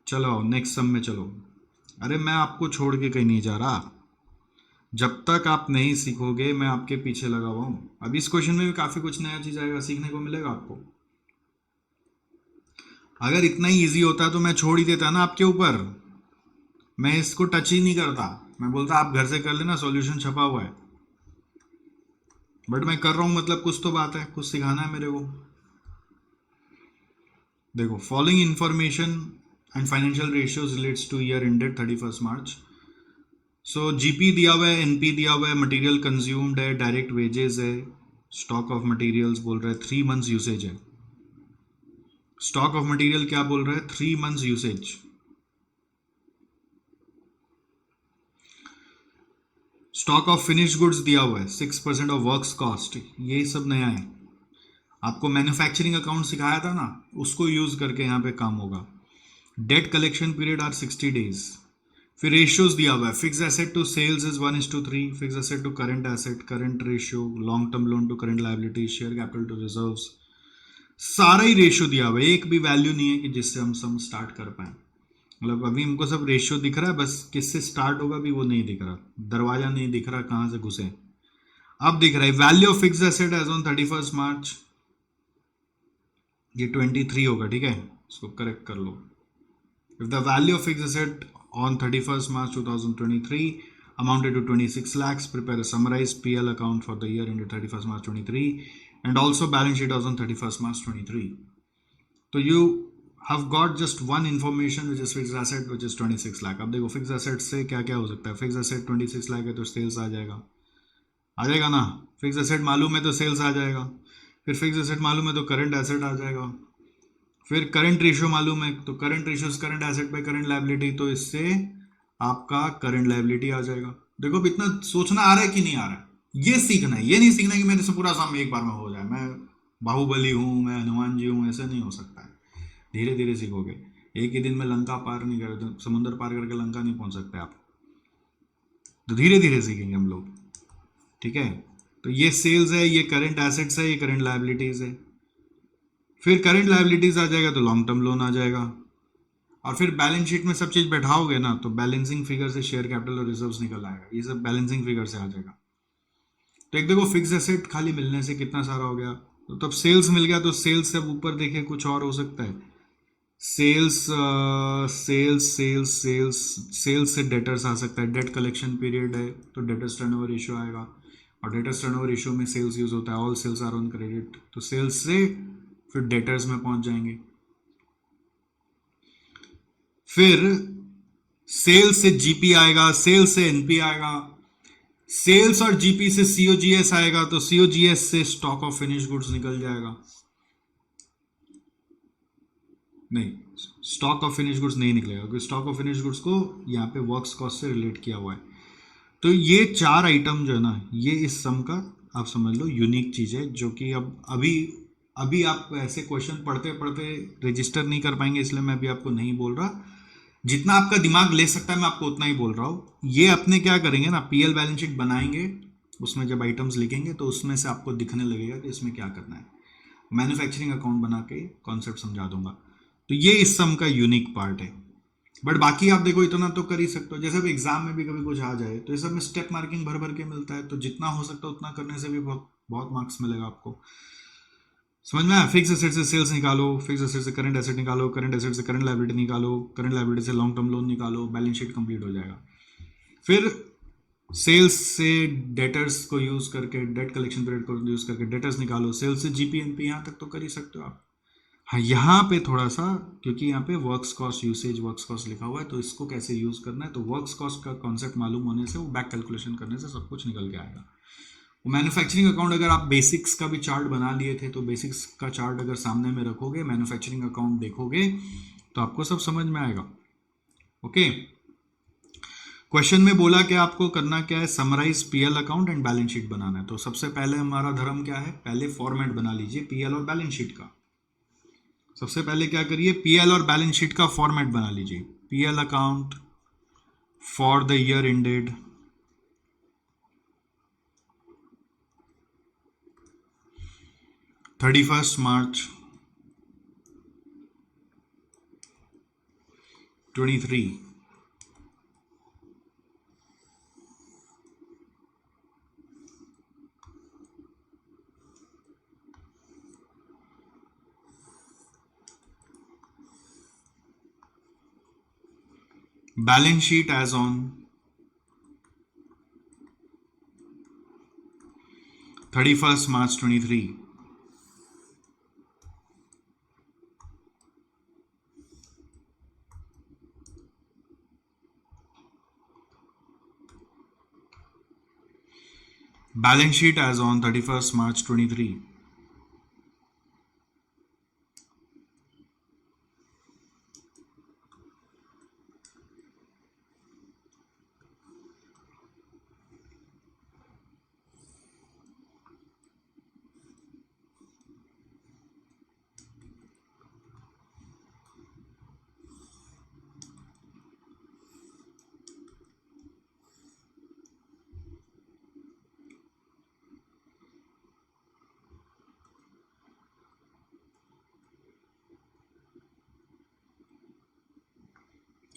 चलो next sum में चलो। अरे मैं आपको छोड़ के कहीं नहीं जा रहा। जब तक आप नहीं सीखोगे मैं आपके पीछे लगा हुआ हूँ। अभी इस क्वेश्चन में भी काफी कुछ नया चीज आएगा, सीखने को मिलेगा आपको। अगर इतना ही इजी होता तो मैं छोड़ ही देता ना आपके ऊपर। मैं इसको टच ही नहीं करता। मैं बोलता आप घर से कर लेना, सॉल्यूशन छपा हुआ है। बट मैं कर रहा हूँ, मतलब कुछ तो बात है, कुछ सिखाना है मेरे को। देखो, following information and financial ratios relates two year ended 31 March. So GP दिया हुआ है, एनपी दिया हुआ है, मटेरियल कंज्यूम्ड है, डायरेक्ट वेजेस है, स्टॉक ऑफ मटेरियल्स बोल रहा है 3 मंथ्स यूसेज है। स्टॉक ऑफ मटेरियल क्या बोल रहा है? 3 months usage. Stock of finish goods दिया हुआ है 6% ऑफ वर्क्स कॉस्ट। ये सब नया है। आपको मैन्युफैक्चरिंग अकाउंट सिखाया था ना, उसको यूज करके यहाँ पे काम होगा। Debt collection period are 60 days। फिर रेशियोज दिया हुआ है, fixed asset to sales is 1:3, fixed asset to current asset, current ratio, long term loan to current liability, share capital to reserves. सारा ही रेशियो दिया हुआ है, एक भी वैल्यू नहीं है कि जिससे हम सम स्टार्ट कर पाए। मतलब अभी हमको सब रेशियो दिख रहा है, बस किससे स्टार्ट होगा भी वो नहीं दिख रहा। दरवाजा नहीं दिख रहा कहां से घुसे। अब दिख रहा है value of fixed asset as on 31 March. ये 23 होगा, ठीक है, इसको करेक्ट कर लो। If the value of fixed asset on 31st March 2023 amounted to 26 lakhs, prepare a summarized PL account for the year ended 31st March 23 and also balance sheet as on 31st March 23. So you have got just one information which is fixed asset, which is 26 lakh. अब देखो fix asset से क्या क्या हो सकता है। Fixed asset 26 lakh है तो सेल्स आ जाएगा ना। फिक्स एसेट मालूम है तो सेल्स आ जाएगा। फिर फिक्स एसेट मालूम है तो करंट एसेट आ जाएगा। फिर करंट रेशियो मालूम है तो current ratio current asset bye current liability, तो इससे आपका करंट लायबिलिटी आ जाएगा। देखो अब इतना सोचना आ रहा है कि नहीं आ रहा है? ये सीखना है, ये नहीं सीखना कि मेरे से पूरा काम एक बार में हो जाए। मैं बाहुबली हूं, मैं हनुमान जी हूं, ऐसा नहीं हो सकता है। धीरे धीरे सीखोगे। एक ही दिन में लंका पार नहीं कर, समुद्र पार करके लंका नहीं पहुंच सकते आप। तो धीरे धीरे सीखेंगे हम लोग, ठीक है। तो ये सेल्स है, ये करंट एसेट्स है, ये करंट लायबिलिटीज है। फिर करंट लायबिलिटीज आ जाएगा तो लॉन्ग टर्म लोन आ जाएगा। और फिर बैलेंस शीट में सब चीज बैठाओगे ना तो बैलेंसिंग फिगर से शेयर कैपिटल और रिजर्व्स निकल आएगा। ये सब बैलेंसिंग फिगर से आ जाएगा। तो एक देखो फिक्स एसेट खाली मिलने से कितना सारा हो गया। तो तब सेल्स मिल गया, तो सेल्स से अब ऊपर देखे कुछ और हो सकता है। सेल्स सेल्स सेल्स से डेटर्स आ सकता है। डेट कलेक्शन पीरियड है तो डेटर्स टर्नओवर रेशियो आएगा। और डेटर्स टर्नओवर रेशियो में सेल्स यूज होता है, all sales are on credit, तो सेल्स से फिर डेटर्स में पहुंच जाएंगे। फिर सेल्स से जीपी आएगा, सेल्स से एनपी आएगा, सेल्स और जीपी से सीओजीएस आएगा, तो सीओजीएस से स्टॉक ऑफ फिनिश गुड्स निकल जाएगा। नहीं, स्टॉक ऑफ फिनिश गुड्स नहीं निकलेगा क्योंकि स्टॉक ऑफ फिनिश गुड्स को यहाँ पे वर्क्स कॉस्ट से रिलेट किया हुआ है। तो ये चार आइटम जो है ना, ये इस सम का आप समझ लो यूनिक चीज है, जो कि अब अभी अभी आप ऐसे क्वेश्चन पढ़ते पढ़ते रजिस्टर नहीं कर पाएंगे, इसलिए मैं अभी आपको नहीं बोल रहा। जितना आपका दिमाग ले सकता है मैं आपको उतना ही बोल रहा हूँ। ये अपने क्या करेंगे ना, पीएल बैलेंस शीट बनाएंगे, उसमें जब आइटम्स लिखेंगे तो उसमें से आपको दिखने लगेगा कि इसमें क्या करना है। मैन्युफैक्चरिंग अकाउंट बना के कॉन्सेप्ट समझा दूंगा। तो ये इस सम का यूनिक पार्ट है। बट बाकी आप देखो इतना तो कर ही सकते हो। जैसे अब एग्जाम में भी कभी कुछ आ जाए तो ये सब में स्टेप मार्किंग भर भर के मिलता है, तो जितना हो सकता है उतना करने से भी बहुत बहुत मार्क्स मिलेगा आपको। समझ में आया? फिक्स एसेट से सेल्स निकालो, फिक्स एसेट से करंट एसेट निकालो, करंट एसेट से करंट लायबिलिटी निकालो, करंट लायबिलिटी से लॉन्ग टर्म लोन निकालो, बैलेंस शीट कंप्लीट हो जाएगा। फिर सेल्स से डेटर्स को यूज करके, डेट कलेक्शन पीरियड को यूज करके डेटर्स निकालो, सेल्स से जीपीएनपी, यहां तक तो कर ही सकते हो आप। हाँ, यहाँ पे थोड़ा सा, क्योंकि यहाँ पे works cost usage works cost लिखा हुआ है, तो इसको कैसे यूज करना है, तो वर्क्स कॉस्ट का कॉन्सेप्ट मालूम होने से वो बैक कैलकुलेशन करने से सब कुछ निकल के आएगा। वो मैन्युफैक्चरिंग अकाउंट अगर आप बेसिक्स का भी चार्ट बना लिए थे तो बेसिक्स का चार्ट अगर सामने में रखोगे, मैन्युफैक्चरिंग अकाउंट देखोगे तो आपको सब समझ में आएगा। ओके। क्वेश्चन में बोला कि आपको करना क्या है, summarise PL account and balance sheet बनाना है। तो सबसे पहले हमारा धर्म क्या है, पहले फॉर्मेट बना लीजिए पीएल और बैलेंस शीट का। सबसे पहले क्या करिए, पीएल और बैलेंस शीट का फॉर्मेट बना लीजिए। PL account for the year ended 31st March 23. Balance sheet as on 31st March 23. Balance sheet as on 31st March 23.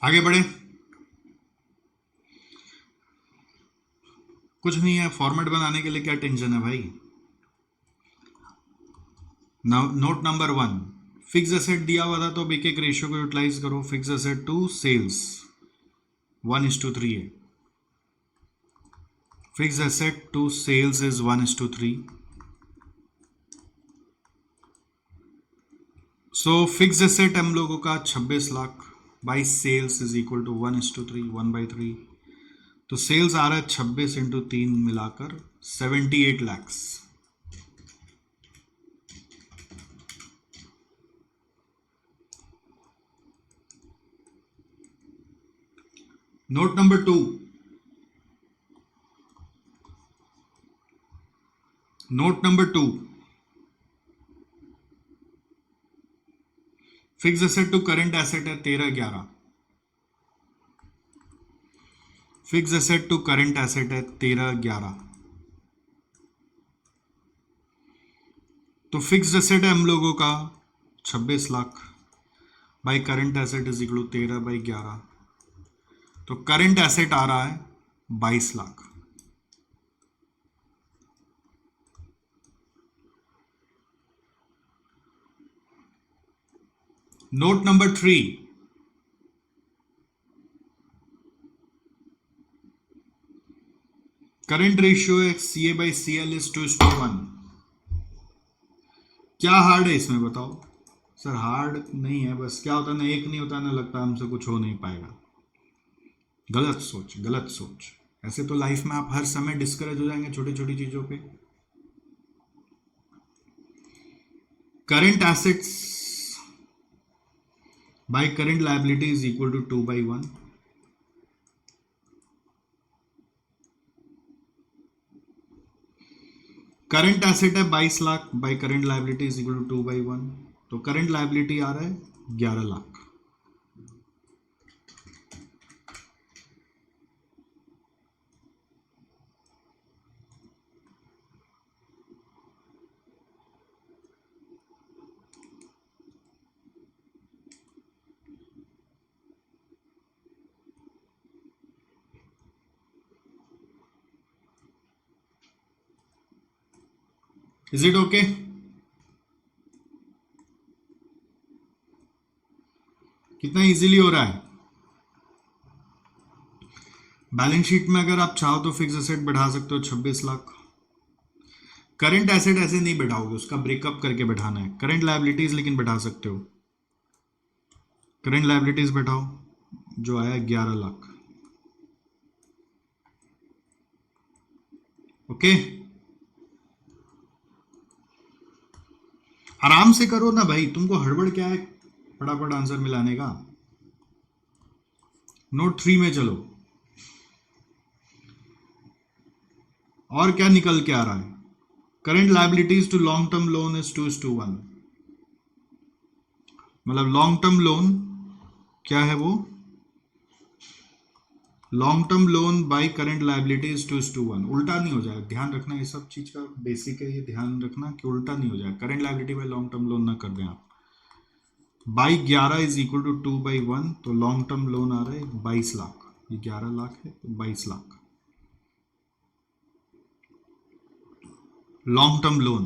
आगे बढ़े, कुछ नहीं है, फॉर्मेट बनाने के लिए क्या टेंशन है भाई। नोट नंबर 1, फिक्स एसेट दिया हुआ था तो अब एक एक रेशियो को यूटिलाइज करो। फिक्स एसेट टू सेल्स 1:3 है। Fixed asset to sales is 1:3. So fixed asset हम लोगों का 26 lakh by sales is equal to 1:3, 1/3. तो सेल्स आ रहा है 26 इंटू 3 मिलाकर 78 lakhs. Note number 2, note number 2, fixed asset to current asset है 13/11। Fixed asset to current asset है 13/11। तो फिक्स्ड एसेट है हम लोगों का 26 lakh by current asset is equal to 13/11। तो करंट एसेट आ रहा है 22 lakh. Note number 3, current ratio है CA/CL इज 2:1। क्या हार्ड है इसमें बताओ सर? हार्ड नहीं है, बस क्या होता ना, एक नहीं होता ना, लगता हमसे कुछ हो नहीं पाएगा। गलत सोच, गलत सोच। ऐसे तो लाइफ में आप हर समय डिस्करेज हो जाएंगे छोटी छोटी चीजों पे। Current assets by current liability is equal to 2/1। Current asset है 22 lakh by current liability is equal to 2/1। तो करंट लायबिलिटी आ रहा है 11 लाख। Is it okay? कितना इजीली हो रहा है। बैलेंस शीट में अगर आप चाहो तो फिक्स एसेट बढ़ा सकते हो 26 लाख। करंट एसेट ऐसे नहीं बढ़ाओगे, उसका ब्रेकअप करके बैठाना है। करंट लायबिलिटीज लेकिन बढ़ा सकते हो। करंट लायबिलिटीज बैठाओ, जो आया 11 लाख। ओके, आराम से करो ना भाई, तुमको हड़बड़ क्या है फटाफट आंसर मिलाने का। नोट 3 में चलो, और क्या निकल के आ रहा है? Current liabilities to long term loan is 2:1। मतलब लॉन्ग टर्म लोन क्या है वो? Long term loan by current liability is 2:1। उल्टा नहीं हो जाए, ध्यान रखना, ये सब चीज का बेसिक है, ये ध्यान रखना कि उल्टा नहीं हो जाए। Current liability by long term loan ना कर दें आप। बाई 11 इज इक्वल टू 2/1, तो लॉन्ग टर्म लोन आ रहा है 22 लाख, ये 11 लाख है तो 22 लाख लॉन्ग टर्म लोन।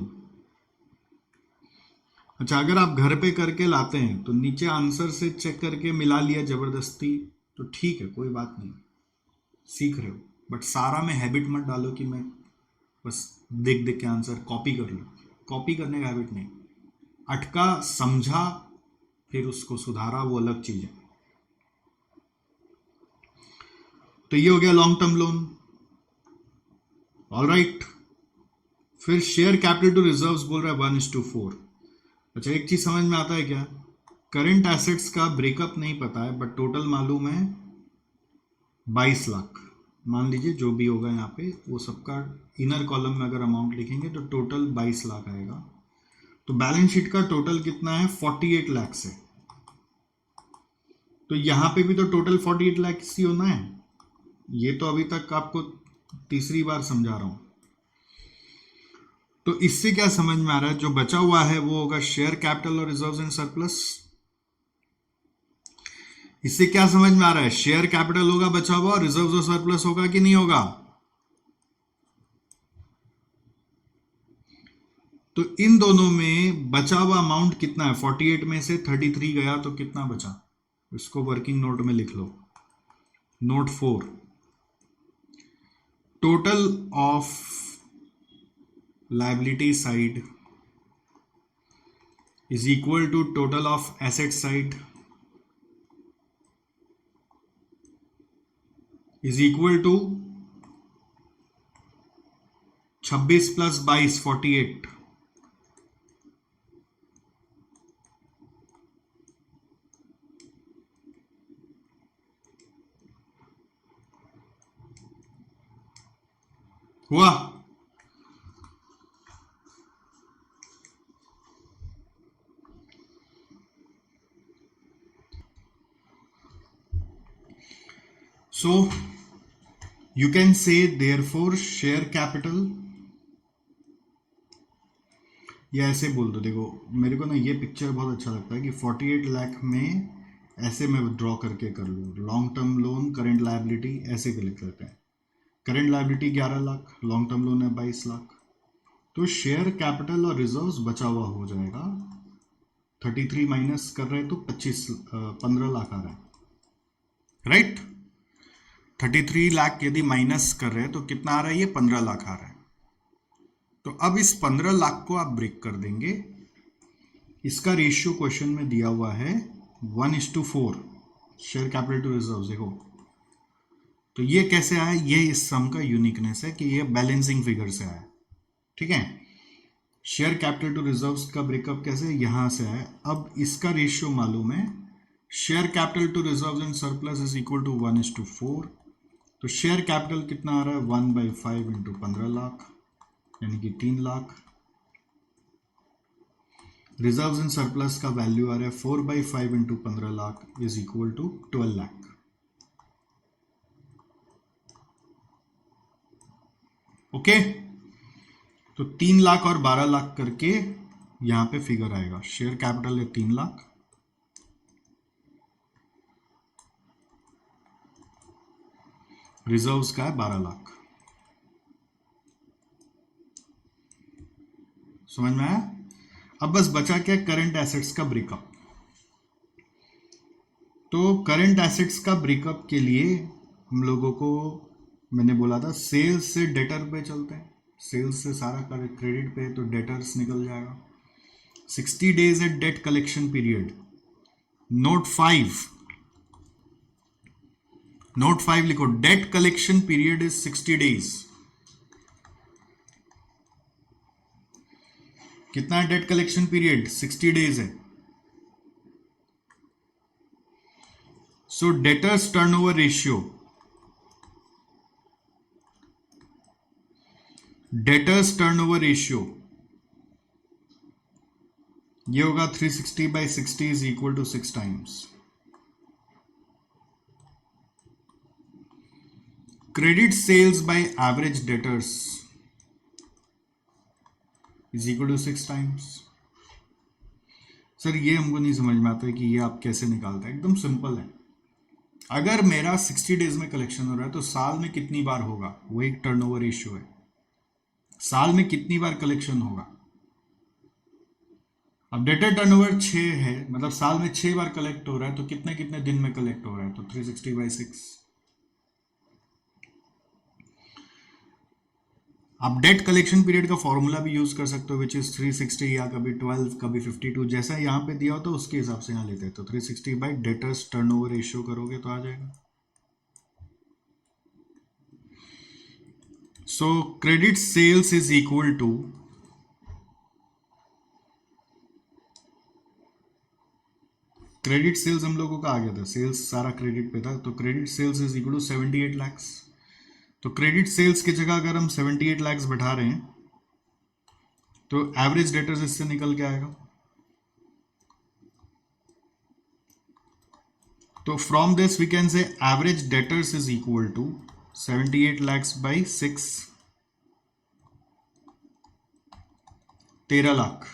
अच्छा, अगर आप घर पे करके लाते हैं तो नीचे आंसर से चेक करके मिला लिया जबरदस्ती तो ठीक है, कोई बात नहीं, सीख रहे हो, बट सारा में हैबिट मत डालो कि मैं बस देख देख के आंसर कॉपी कर लूँ। कॉपी करने का हैबिट नहीं, अटका, समझा, फिर उसको सुधारा, वो अलग चीज है। तो ये हो गया long term loan. All right, फिर शेयर कैपिटल टू रिजर्व्स बोल रहा है 1:4। अच्छा, एक चीज समझ में आता है क्या, करंट एसेट्स का ब्रेकअप नहीं पता है बट टोटल मालूम है 22 लाख। मान लीजिए जो भी होगा यहाँ पे वो सबका इनर कॉलम में अगर अमाउंट लिखेंगे तो टोटल 22 लाख आएगा। तो बैलेंस शीट का टोटल कितना है 48 लाख से, तो यहां पे भी तो टोटल 48 लाख ही होना है। ये तो अभी तक आपको तीसरी बार समझा रहा हूं। तो इससे क्या समझ में आ रहा है, जो बचा हुआ है वो होगा शेयर कैपिटल और रिजर्व्स एंड सरप्लस। इससे क्या समझ में आ रहा है, शेयर कैपिटल होगा बचा हुआ और रिजर्व्स और सरप्लस होगा कि नहीं होगा। तो इन दोनों में बचा हुआ अमाउंट कितना है, 48 में से 33 गया तो कितना बचा, इसको वर्किंग नोट में लिख लो, note 4, total of liability side is equal to total of asset side is equal to 26 plus 22 48। हुआ। So you can say therefore share capital, या ऐसे बोल दो, देखो मेरे को ना ये पिक्चर बहुत अच्छा लगता है कि 48 लाख में ऐसे मैं ड्रॉ करके कर लूँ, long term loan current liability ऐसे कर लिख लेते हैं, current liability 11 lakh, long term loan है 22 लाख, तो शेयर कैपिटल और रिजर्व्स बचा हुआ हो जाएगा 33 माइनस कर रहे हैं तो 15 लाख आ रहा है, राइट। 33 लाख यदि माइनस कर रहे हैं तो कितना आ रहा है, ये 15 लाख आ रहा है। तो अब इस 15 लाख को आप ब्रेक कर देंगे, इसका रेशियो क्वेश्चन में दिया हुआ है 1:4 शेयर कैपिटल टू रिजर्व। देखो तो ये कैसे आया, ये इस सम का यूनिकनेस है कि ये बैलेंसिंग फिगर से आया, ठीक है। शेयर कैपिटल टू रिजर्व्स का ब्रेकअप कैसे, यहां से आया। अब इसका रेशियो मालूम है, share capital to reserves and surplus is equal to 1:4। तो शेयर कैपिटल कितना आ रहा है 1/5 इंटू 15 लाख यानी कि 3 लाख। रिजर्व्स एंड सरप्लस का वैल्यू आ रहा है 4/5 into 15 lakh is equal to 12 lakh. Okay, तो 3 लाख और 12 लाख करके यहां पे फिगर आएगा, शेयर कैपिटल है 3 लाख, रिजर्व्स का है 12 लाख। समझ में आया। अब बस बचा क्या, करंट एसेट्स का ब्रेकअप। तो करंट एसेट्स का ब्रेकअप के लिए हम लोगों को, मैंने बोला था सेल्स से डेटर पे चलते हैं, सेल्स से सारा क्रेडिट पे, तो डेटर्स निकल जाएगा। 60 days at debt collection period. Note 5 लिखो, debt collection period is 60 days. कितना है डेट कलेक्शन पीरियड, 60 डेज है। So debtors turnover ratio, debtors turnover ratio ये होगा 360/60 is equal to 6 times. Credit sales by average debtors is equal to 6 times. Sir ये हमको नहीं समझ में आता है कि ये आप कैसे निकालते हैं। एकदम सिंपल है। अगर मेरा 60 डेज में कलेक्शन हो रहा है तो साल में कितनी बार होगा, वो एक टर्नओवर रेशियो है। साल में कितनी बार कलेक्शन होगा। अब डेटर टर्नओवर 6 है, मतलब साल में 6 बार कलेक्ट हो रहा है, तो कितने कितने दिन में कलेक्ट हो रहा है, तो 360/6। आप डेट कलेक्शन पीरियड का फॉर्मूला भी यूज कर सकते हो, विच इज 360 या कभी 12 कभी 52, जैसा यहाँ पे दिया हो तो उसके हिसाब से यहाँ लेते हैं। तो 360 बाई डेटर्स टर्नओवर रेशियो करोगे तो आ जाएगा। So credit sales is equal to, credit sales हम लोगों का आ गया था, सेल्स सारा क्रेडिट पे था, तो credit sales is equal to 78 lakhs. तो क्रेडिट सेल्स की जगह अगर हम 78 लैक्स बैठा रहे हैं तो एवरेज डेटर्स इससे निकल के आएगा। तो from this we can say average debtors is equal to 78 lakhs by 6, 13 lakh.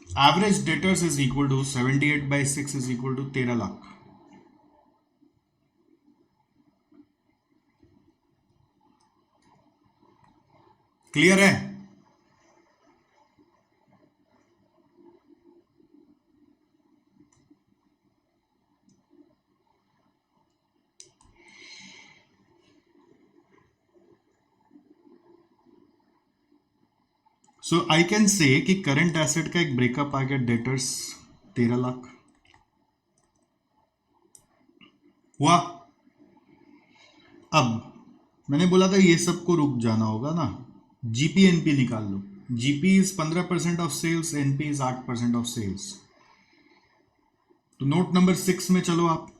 Average debtors is equal to 78/6 is equal to 13 lakh. Clear है। सो आई कैन से कि करंट एसेट का एक ब्रेकअप आ गया, डेटर्स 13 लाख हुआ। अब मैंने बोला था ये सबको रुक जाना होगा ना, जीपी एनपी निकाल लो। GP is 15% of sales, NP is 8% of sales. तो नोट नंबर 6 में चलो आप।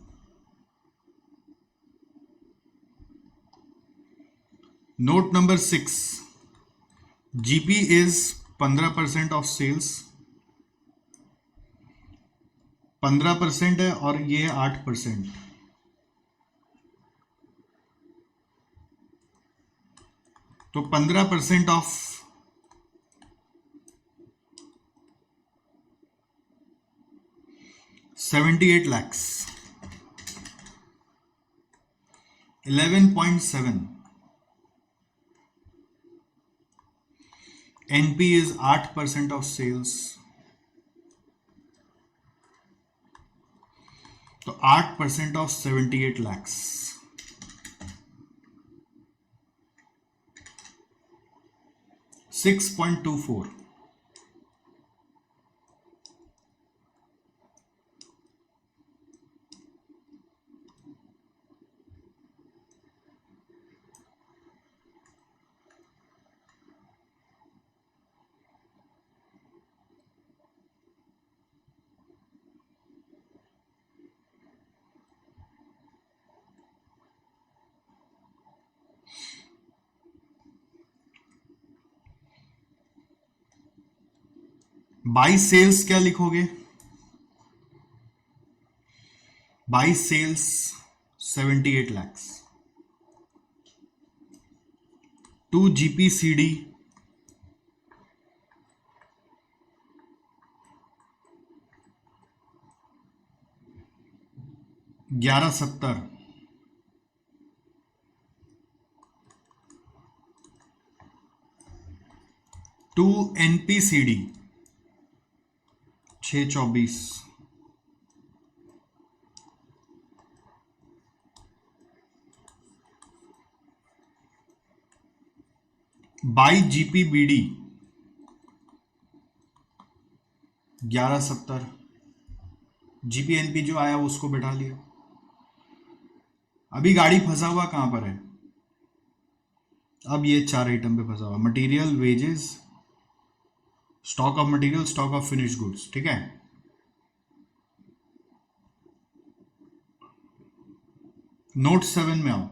Note number 6, GP is 15% of sales, 15% है और ये 8%। तो 15% of 78 lakhs 11.7। NP is 8% of sales, तो 8% ऑफ 78 लैक्स 6.24। बाई सेल्स क्या लिखोगे, by sales 78 lakhs, to GPCD 1170, to NPCD 624, by GPBD 1170, GPNP जो आया उसको बैठा लिया। अभी गाड़ी फंसा हुआ कहां पर है, अब ये 4 आइटम पे फंसा हुआ, material, wages, stock of material, stock of finish goods. ठीक है, नोट 7 में आओ।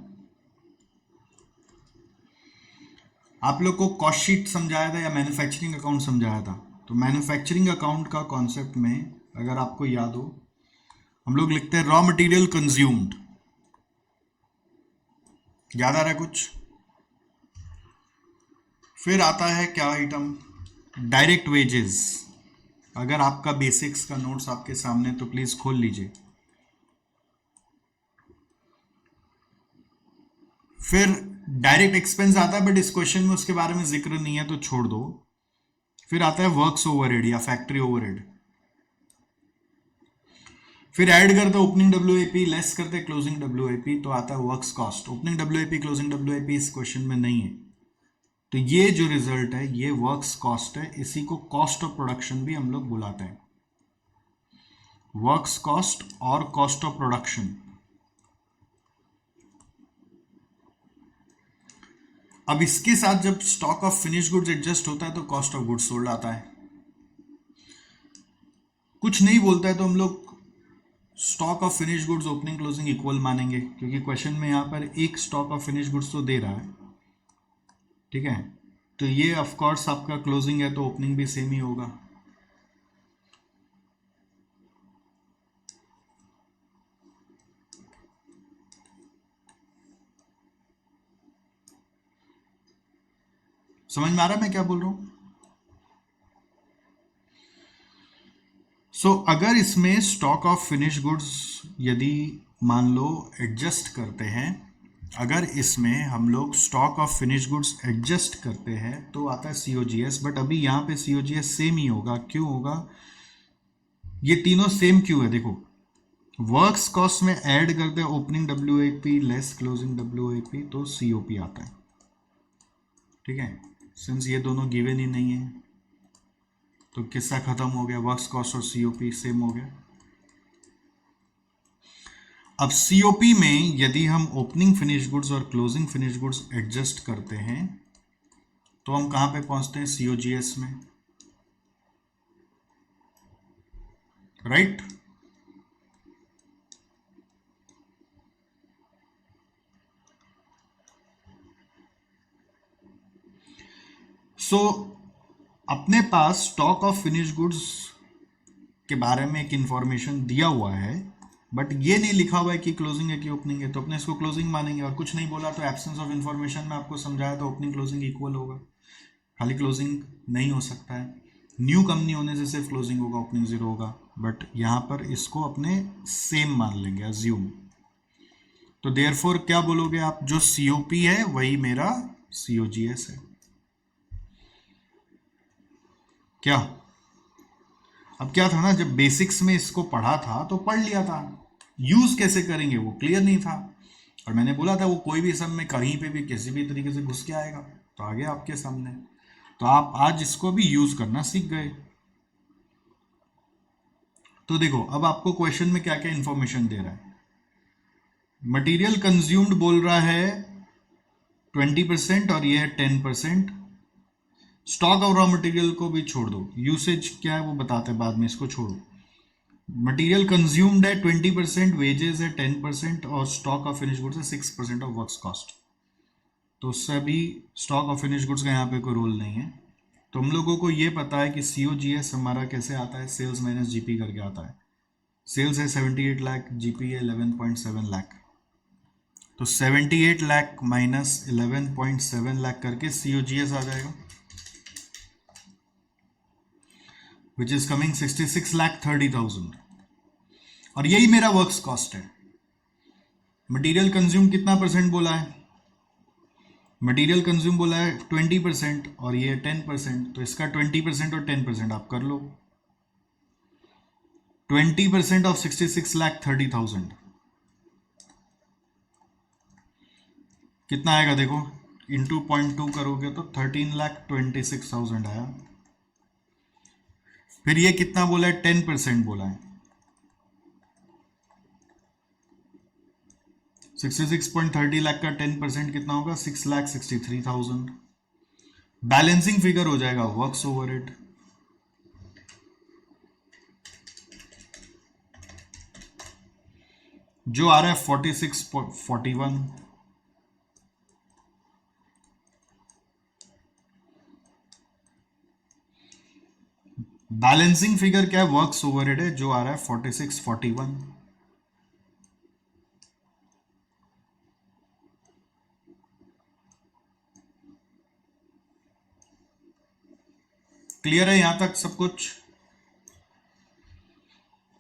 आप लोग को कॉस्ट शीट समझाया था या मैन्युफैक्चरिंग अकाउंट समझाया था। तो मैन्युफैक्चरिंग अकाउंट का कॉन्सेप्ट में अगर आपको याद हो, हम लोग लिखते हैं रॉ मटेरियल कंज्यूम्ड। याद आ रहा है कुछ, फिर आता है क्या आइटम, डायरेक्ट वेजेस। अगर आपका बेसिक्स का नोट्स आपके सामने तो प्लीज खोल लीजिए। फिर डायरेक्ट एक्सपेंस आता है, बट इस क्वेश्चन में उसके बारे में जिक्र नहीं है तो छोड़ दो। फिर आता है वर्क्स ओवरहेड या फैक्ट्री ओवरहेड। फिर ऐड करते ओपनिंग डब्ल्यूएपी लेस करते क्लोजिंग डब्ल्यूएपी, तो आता है works cost. Opening WAP closing WAP इस क्वेश्चन में नहीं है, तो ये जो रिजल्ट है ये वर्क्स कॉस्ट है। इसी को कॉस्ट ऑफ प्रोडक्शन भी हम लोग बुलाते हैं, वर्क्स कॉस्ट और कॉस्ट ऑफ प्रोडक्शन। अब इसके साथ जब stock of finish goods adjust होता है तो कॉस्ट ऑफ गुड्स सोल्ड आता है। कुछ नहीं बोलता है तो हम लोग stock of finish goods opening closing equal मानेंगे, क्योंकि क्वेश्चन में यहां पर एक स्टॉक ऑफ फिनिश गुड्स तो दे रहा है, ठीक है। तो ये ऑफ कोर्स आपका क्लोजिंग है तो ओपनिंग भी सेम ही होगा। समझ में आ रहा है मैं क्या बोल रहा हूं? अगर इसमें स्टॉक ऑफ फिनिश गुड्स यदि मान लो एडजस्ट करते हैं, अगर इसमें हम लोग stock of finish goods adjust करते हैं तो आता है सीओजीएस। बट अभी यहां पे सीओजीएस सेम ही होगा। क्यों होगा? ये तीनों सेम क्यों है? देखो, वर्क्स कॉस्ट में ऐड करते हैं opening WAP less closing WAP तो सीओपी आता है, ठीक है। सिंस ये दोनों गिवन ही नहीं है तो किस्सा खत्म हो गया, वर्क्स कॉस्ट और सीओपी सेम हो गया। अब सीओपी में यदि हम ओपनिंग फिनिश गुड्स और क्लोजिंग फिनिश गुड्स एडजस्ट करते हैं तो हम कहां पे पहुंचते हैं? सीओजीएस में, राइट। अपने पास स्टॉक ऑफ फिनिश गुड्स के बारे में एक इंफॉर्मेशन दिया हुआ है, बट ये नहीं लिखा हुआ है कि क्लोजिंग है कि ओपनिंग है, तो अपने इसको क्लोजिंग मानेंगे। और कुछ नहीं बोला तो एब्सेंस ऑफ इंफॉर्मेशन में आपको समझाया तो ओपनिंग क्लोजिंग इक्वल होगा, खाली क्लोजिंग नहीं हो सकता है। न्यू कंपनी होने से सिर्फ क्लोजिंग होगा, ओपनिंग जीरो होगा। बट यहां पर इसको अपने सेम मान लेंगे, अज्यूम। तो देयरफॉर क्या बोलोगे आप? जो सीओपी है वही मेरा सीओजीएस है। क्या? अब क्या था ना, जब बेसिक्स में इसको पढ़ा था तो पढ़ लिया था, यूज कैसे करेंगे वो क्लियर नहीं था। और मैंने बोला था वो कोई भी सब में कहीं पे भी किसी भी तरीके से घुस के आएगा, तो आ गया आपके सामने। तो आप आज इसको भी यूज करना सीख गए। तो देखो, अब आपको क्वेश्चन में क्या क्या इंफॉर्मेशन दे रहा है। मटेरियल कंज्यूम्ड बोल रहा है 20% और ये है 10%। स्टॉक ऑफ रॉ मटेरियल को भी छोड़ दो, यूसेज क्या है वो बताते हैं बाद में, इसको छोड़ो। मटेरियल कंज्यूम्ड है 20%, वेजेस है 10% और स्टॉक ऑफ फिनिश गुड्स है 6% ऑफ वर्क्स कॉस्ट। तो उससे भी स्टॉक ऑफ फिनिश गुड्स का यहाँ पे कोई रोल नहीं है। तो हम लोगों को ये पता है कि सीओजीएस हमारा कैसे आता है, सेल्स माइनस जीपी करके आता है। सेल्स है 78 लाख, जीपी है 11.7 लाख। तो 78 लाख माइनस 11.7 लाख करके सीओजीएस आ जाएगा, विच इज कमिंग 66,30,000। और यही मेरा वर्क्स कॉस्ट है। मटेरियल कंज्यूम कितना परसेंट बोला है? मटेरियल कंज्यूम बोला है 20% और ये 10%, तो इसका 20% और 10% आप कर लो। 20% ऑफ 66,30,000 कितना आएगा? देखो, इंटू 0.2 करोगे तो 13,26,000 आया। फिर ये कितना बोला है? 10% बोला है। 66.30 लाख का 10% कितना होगा? 6,63,000। बैलेंसिंग फिगर हो जाएगा वर्क्स ओवरहेड। जो आ रहा है 46.41। बैलेंसिंग फिगर क्या है? वर्क्स ओवरहेड है, जो आ रहा है 46.41। क्लियर है यहां तक सब कुछ?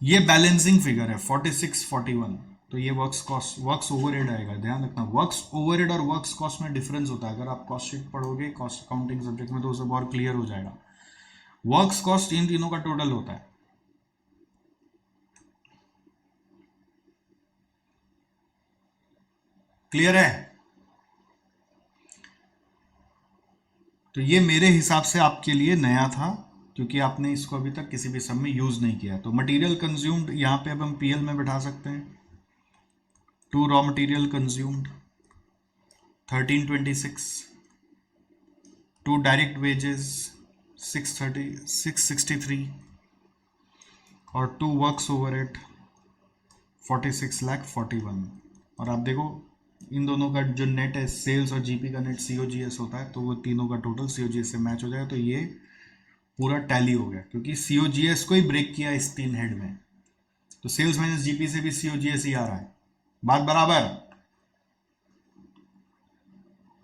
ये बैलेंसिंग फिगर है 46 41। तो ये वर्क्स कॉस्ट वर्क्स ओवरहेड आएगा, ध्यान रखना वर्क्स ओवरहेड और वर्क्स कॉस्ट में डिफरेंस होता है। अगर आप कॉस्ट शीट पढ़ोगे कॉस्ट अकाउंटिंग सब्जेक्ट में तो उसे बहुत क्लियर हो जाएगा। वर्क्स कॉस्ट इन तीनों का टोटल होता है। क्लियर है? तो ये मेरे हिसाब से आपके लिए नया था, क्योंकि आपने इसको अभी तक किसी भी सम में यूज नहीं किया। तो मटेरियल कंज्यूम्ड यहां पे अब हम पीएल में बैठा सकते हैं। To raw material consumed 1326, to direct wages 663 और टू वर्क्स ओवरहेड 46,41। और आप देखो इन दोनों का जो नेट है सेल्स और जीपी का नेट सीओजीएस होता है, तो वो तीनों का टोटल सीओजीएस से मैच हो जाएगा। तो ये पूरा टैली हो गया, क्योंकि सीओजीएस को ही ब्रेक किया इस तीन हेड में। तो सेल्स माइनस जीपी से भी सीओजीएस ही आ रहा है। बात बराबर?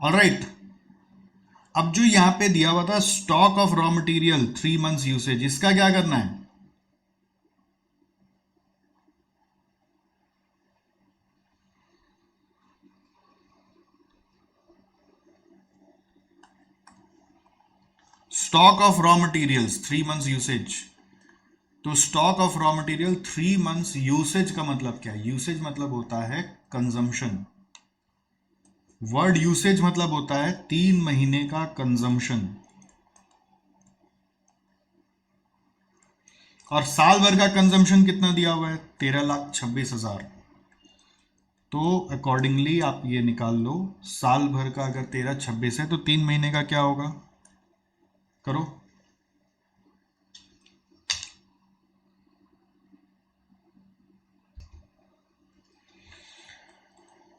ऑलराइट। अब जो यहां पे दिया हुआ था stock of raw material 3 months usage, इसका क्या करना है? Stock of raw materials 3 months usage. तो stock of raw material 3 months usage का मतलब क्या है? यूसेज मतलब होता है कंजम्पशन। वर्ड यूसेज मतलब होता है 3 महीने का कंजम्पशन। और साल भर का कंजम्पशन कितना दिया हुआ है? 13,26,000। तो अकॉर्डिंगली आप ये निकाल लो, साल भर का अगर 13,26 है तो 3 महीने का क्या होगा? करो।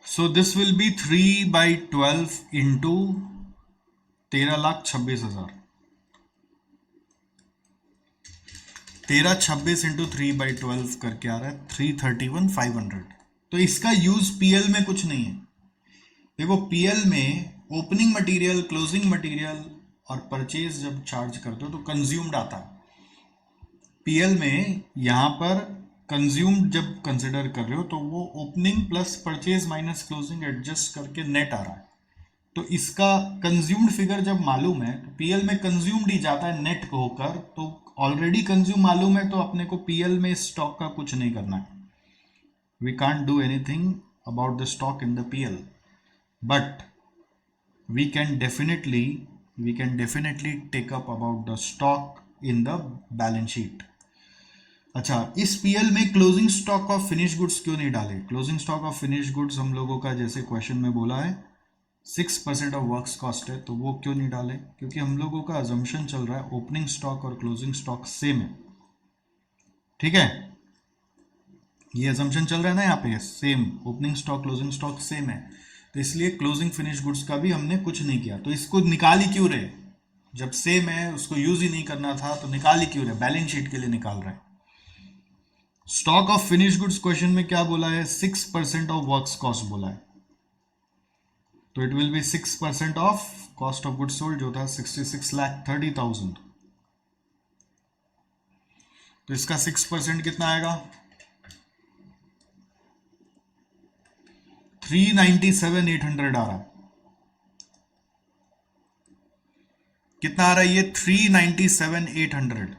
So this will be 3/12 into 13,26,000। 13,26 into 3/12 करके आ रहा है 331,500। तो इसका यूज पीएल में कुछ नहीं है। देखो पीएल में ओपनिंग मटेरियल, क्लोजिंग मटेरियल और परचेज जब चार्ज करते हो तो कंज्यूम्ड आता है। पीएल में यहां पर कंज्यूम्ड जब कंसिडर कर रहे हो तो वो opening plus purchase minus closing adjust करके नेट आ रहा है। तो इसका कंज्यूम्ड फिगर जब मालूम है तो पीएल में कंज्यूम्ड ही जाता है नेट होकर। तो ऑलरेडी कंज्यूम मालूम है तो अपने को पीएल में स्टॉक का कुछ नहीं करना है। We can't do anything about the stock in the PL, but we can definitely we can definitely take up about the stock in the balance sheet. अच्छा, इस पीएल में closing stock of finish goods क्यों नहीं डाले? Closing stock of finish goods हम लोगों का जैसे क्वेश्चन में बोला है 6% ऑफ वर्क्स कॉस्ट है, तो वो क्यों नहीं डाले? क्योंकि हम लोगों का अजम्पशन चल रहा है ओपनिंग स्टॉक और क्लोजिंग स्टॉक सेम है। ठीक है, ये अजम्पशन चल रहा है ना यहाँ पे, same opening stock closing stock same है। तो इसलिए क्लोजिंग फिनिश गुड्स का भी हमने कुछ नहीं किया। तो इसको निकाल ही क्यों रहे? जब सेम है उसको यूज ही नहीं करना था तो निकाल ही क्यों रहे? बैलेंस शीट के लिए निकाल रहे हैं। Stock of finish goods question में क्या बोला है? 6% ऑफ वर्क्स कॉस्ट बोला है। तो it will be 6% of cost of goods sold जो था 66,30,000। तो इसका 6% कितना आएगा? 397,800 आ रहा है। कितना आ रहा है ये? 397,800।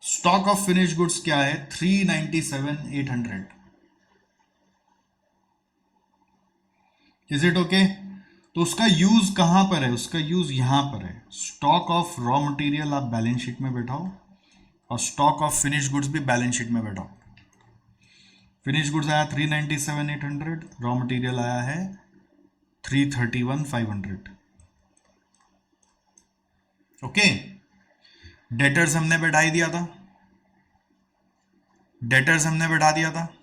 स्टॉक ऑफ फिनिश गुड्स क्या है? 397,800। Is it okay? तो उसका यूज कहां पर है? उसका यूज यहां पर है। स्टॉक ऑफ रॉ मटेरियल आप बैलेंस शीट में बैठाओ और स्टॉक ऑफ फिनिश गुड्स भी बैलेंस शीट में बैठाओ। फिनिश गुड्स आया 397,800, रॉ मटेरियल आया है 331,500। ओके, डेटर्स हमने बैठा ही दिया था, डेटर्स हमने बैठा दिया था।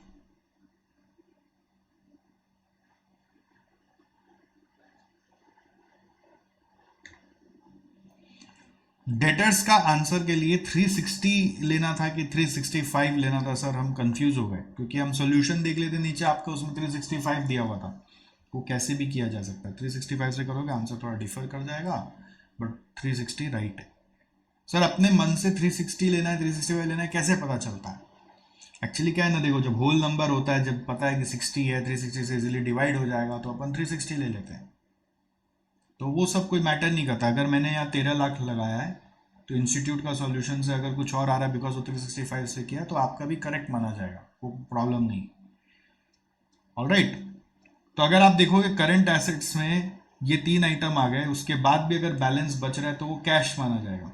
डेटर्स का आंसर के लिए 360 लेना था कि 365 लेना था सर, हम कंफ्यूज हो गए क्योंकि हम सॉल्यूशन देख लेते नीचे, आपको उसमें 365 दिया हुआ था। वो कैसे भी किया जा सकता है, 365 से करोगे आंसर थोड़ा डिफर कर जाएगा, बट 360 राइट है। सर अपने मन से 360 लेना है 365 लेना है कैसे पता चलता है? एक्चुअली क्या है ना, देखो जब होल नंबर होता है, जब पता है कि 60 है, 360 से इजीली डिवाइड हो जाएगा तो अपन 360 ले लेते हैं, तो वो सब कोई मैटर नहीं करता। अगर मैंने यहाँ 13 लाख लगाया है तो इंस्टीट्यूट का सॉल्यूशन से अगर कुछ और आ रहा है बिकॉज वो 365 से किया तो आपका भी करेक्ट माना जाएगा, वो प्रॉब्लम नहीं। ऑलराइट, तो अगर आप देखोगे करंट एसेट्स में ये 3 आइटम आ गए, उसके बाद भी अगर बैलेंस बच रहा है तो वो कैश माना जाएगा।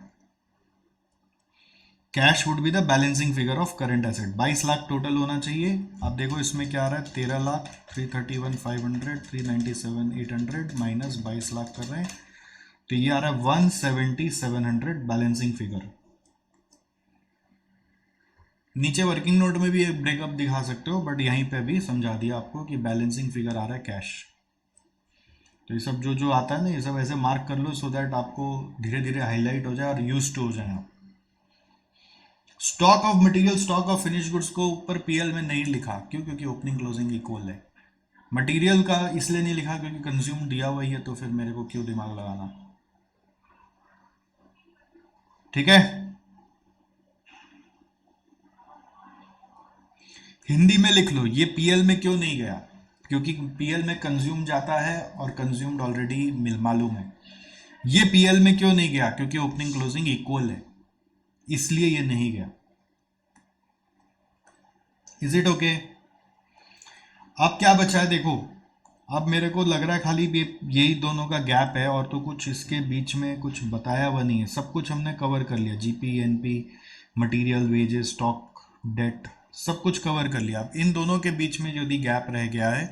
Cash would be the balancing figure of current asset. 22 lakh total होना चाहिए। आप देखो इसमें क्या आ रहा है, 13 लाख, 331,500, 397,800 माइनस 22 लाख कर रहे हैं, तो ये आ रहा है 170,700 बैलेंसिंग फिगर। नीचे वर्किंग नोट में भी एक ब्रेकअप दिखा सकते हो, बट यहीं पे भी समझा दिया आपको कि बैलेंसिंग फिगर आ रहा है कैश। तो ये सब जो जो आता है ना, ये सब ऐसे मार्क कर लो सो दैट आपको धीरे धीरे हाईलाइट हो जाए और यूज टू हो जाए आप। Stock of material, stock of finish goods को ऊपर पीएल में नहीं लिखा, क्यों? क्योंकि ओपनिंग क्लोजिंग इक्वल है। मटेरियल का इसलिए नहीं लिखा क्योंकि कंज्यूम दिया हुआ ही है, तो फिर मेरे को क्यों दिमाग लगाना। ठीक है, हिंदी में लिख लो ये पीएल में क्यों नहीं गया, क्योंकि पीएल में कंज्यूम जाता है और कंज्यूम्ड ऑलरेडी मालूम है। ये पीएल में क्यों नहीं गया, क्योंकि ओपनिंग क्लोजिंग इक्वल है, इसलिए ये नहीं गया। Is it okay? अब क्या बचा है देखो, अब मेरे को लग रहा है खाली यही दोनों का गैप है, और तो कुछ इसके बीच में कुछ बताया हुआ नहीं है। सब कुछ हमने कवर कर लिया, GP, NP, material, wages, stock, debt, सब कुछ कवर कर लिया। अब इन दोनों के बीच में यदि गैप रह गया है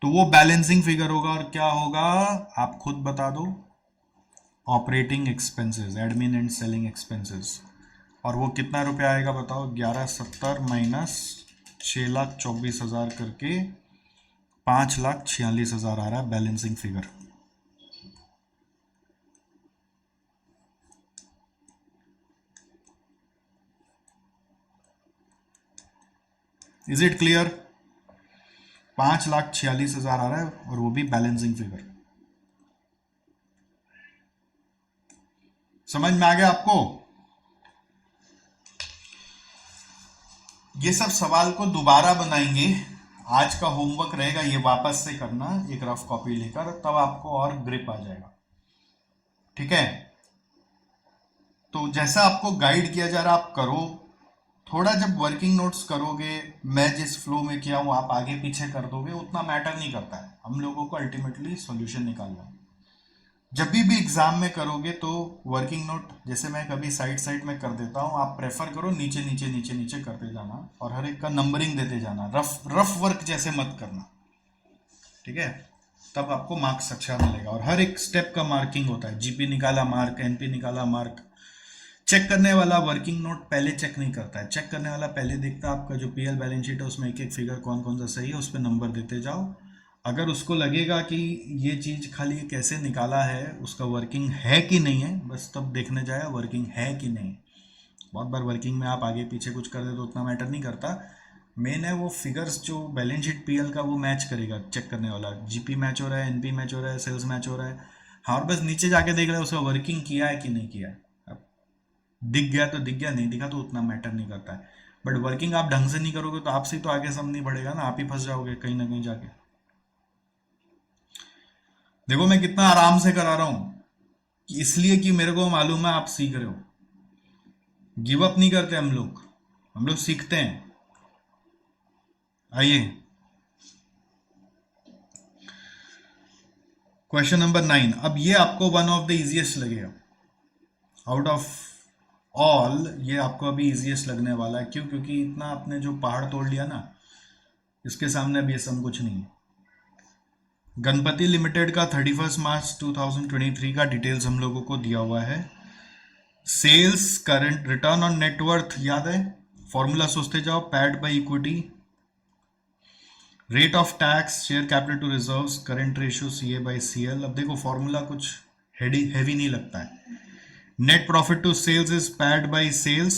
तो वो बैलेंसिंग फिगर होगा, और क्या होगा आप खुद बता दो, operating expenses, admin and selling expenses. और वो कितना रुपया आएगा बताओ, 1170 माइनस 6,24,000 करके 5,46,000 आ रहा है balancing figure. Is it clear? 5,46,000 आ रहा है और वो भी बैलेंसिंग फिगर। समझ में आ गया आपको? ये सब सवाल को दोबारा बनाएंगे, आज का होमवर्क रहेगा ये वापस से करना, एक रफ कॉपी लेकर, तब आपको और ग्रिप आ जाएगा। ठीक है, तो जैसा आपको गाइड किया जा रहा आप करो। थोड़ा जब वर्किंग नोट्स करोगे, मैं जिस फ्लो में किया हूं आप आगे पीछे कर दोगे, उतना मैटर नहीं करता है। हम लोगों को अल्टीमेटली सॉल्यूशन निकालना है। जब भी एग्जाम में करोगे तो वर्किंग नोट जैसे मैं कभी साइड साइड में कर देता हूँ, आप प्रेफर करो नीचे नीचे नीचे नीचे करते जाना, और हर एक का नंबरिंग देते जाना, रफ रफ वर्क जैसे मत करना। ठीक है, तब आपको मार्क्स अच्छा मिलेगा। और हर एक स्टेप का मार्किंग होता है, जीपी निकाला मार्क, एनपी निकाला मार्क। चेक करने वाला वर्किंग नोट पहले चेक नहीं करता है, चेक करने वाला पहले देखता है आपका जो पीएल बैलेंस शीट है उसमें एक एक फिगर कौन कौन सा सही है, उस पर नंबर देते जाओ। अगर उसको लगेगा कि ये चीज खाली कैसे निकाला है, उसका वर्किंग है कि नहीं है, बस तब देखने जाए वर्किंग है कि नहीं। बहुत बार वर्किंग में आप आगे पीछे कुछ कर दे तो उतना मैटर नहीं करता। मेन है वो फिगर्स जो बैलेंस शीट पीएल का वो मैच करेगा चेक करने वाला, जीपी मैच हो रहा है, एनपी मैच हो रहा है, सेल्स मैच हो रहा है। हाँ, और बस नीचे जाके देख रहे हैं उसका वर्किंग किया है कि नहीं किया है। अब दिख गया तो दिख गया, नहीं दिखा तो उतना मैटर नहीं करता है। बट वर्किंग आप ढंग से नहीं करोगे तो आपसे तो आगे सब नहीं बढ़ेगा ना, आप ही फंस जाओगे कहीं ना कहीं जाके। देखो मैं कितना आराम से करा रहा हूं, इसलिए कि मेरे को मालूम है आप सीख रहे हो। गिव अप नहीं करते हम लोग सीखते हैं। आइए, क्वेश्चन नंबर 9। अब ये आपको वन ऑफ द इजीएस्ट लगेगा आउट ऑफ ऑल, ये आपको अभी इजीएस्ट लगने वाला है। क्यों? क्योंकि इतना आपने जो पहाड़ तोड़ लिया ना, इसके सामने अब ये सब कुछ नहीं है। गणपति लिमिटेड का 31 मार्च 2023 का डिटेल्स हम लोगों को दिया हुआ है। Sales, current, return on net worth याद है, फॉर्मूला सोचते जाओ, PAT by equity, rate of tax, share capital to reserves, current ratio CA by CL. अब देखो फॉर्मूला कुछ हैवी नहीं लगता है। Net profit to sales is PAT by sales.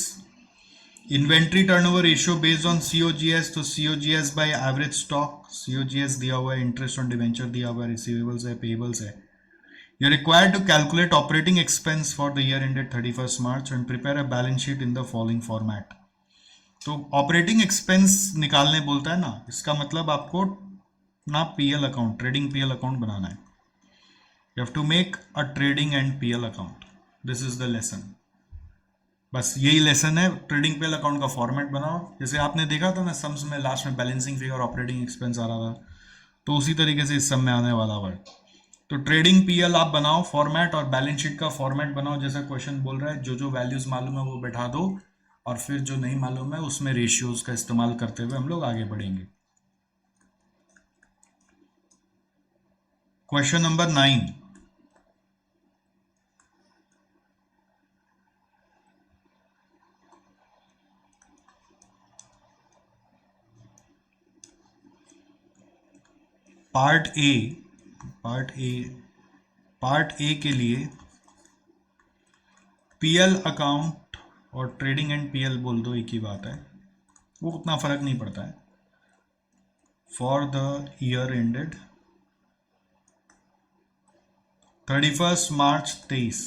Inventory turnover ratio based on COGS, तो COGS by average stock. COGS दिया हुआ है, इंटरेस्ट ऑन डिवेंचर दिया हुआ है, रिसीवेबल्स है, पेबल्स है. You are required to calculate operating expense for the year ended 31st March and prepare a balance sheet in the following format. तो operating expense निकालने बोलता है ना, इसका मतलब आपको ना PL account, trading PL account बनाना है. You have to make a trading and PL account. This is the lesson. बस यही लेसन है. ट्रेडिंग पीएल अकाउंट का फॉर्मेट बनाओ. जैसे आपने देखा था ना सम्स में लास्ट में बैलेंसिंग फिगर ऑपरेटिंग एक्सपेंस आ रहा था, तो उसी तरीके से इस सम में आने वाला वर्ड. तो ट्रेडिंग पीएल आप बनाओ फॉर्मेट, और बैलेंस शीट का फॉर्मेट बनाओ जैसा क्वेश्चन बोल रहा है. जो जो वैल्यूज मालूम है वो बैठा दो, और फिर जो नहीं मालूम है उसमें रेशियोज का इस्तेमाल करते हुए हम लोग आगे बढ़ेंगे. Question number 9. Part A. Part A. Part A के लिए पीएल अकाउंट और ट्रेडिंग एंड पीएल बोल दो, एक ही बात है, वो उतना फर्क नहीं पड़ता है. For the year ended 31 March 23.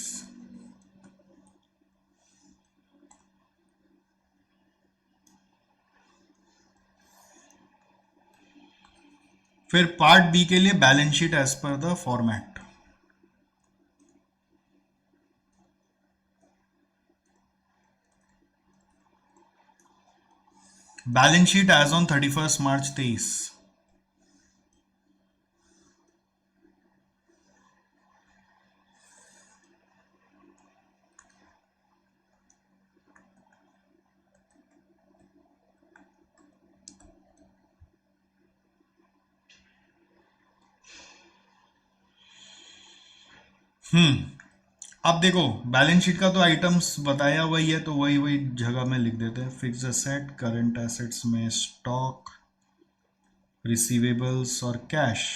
फिर पार्ट बी के लिए balance sheet as per the format. Balance sheet as on 31 March 23. अब देखो बैलेंस शीट का तो आइटम्स बताया वही है, तो वही वही जगह में लिख देते हैं. फिक्स एसेट, करंट एसेट्स में स्टॉक, रिसीवेबल्स और cash,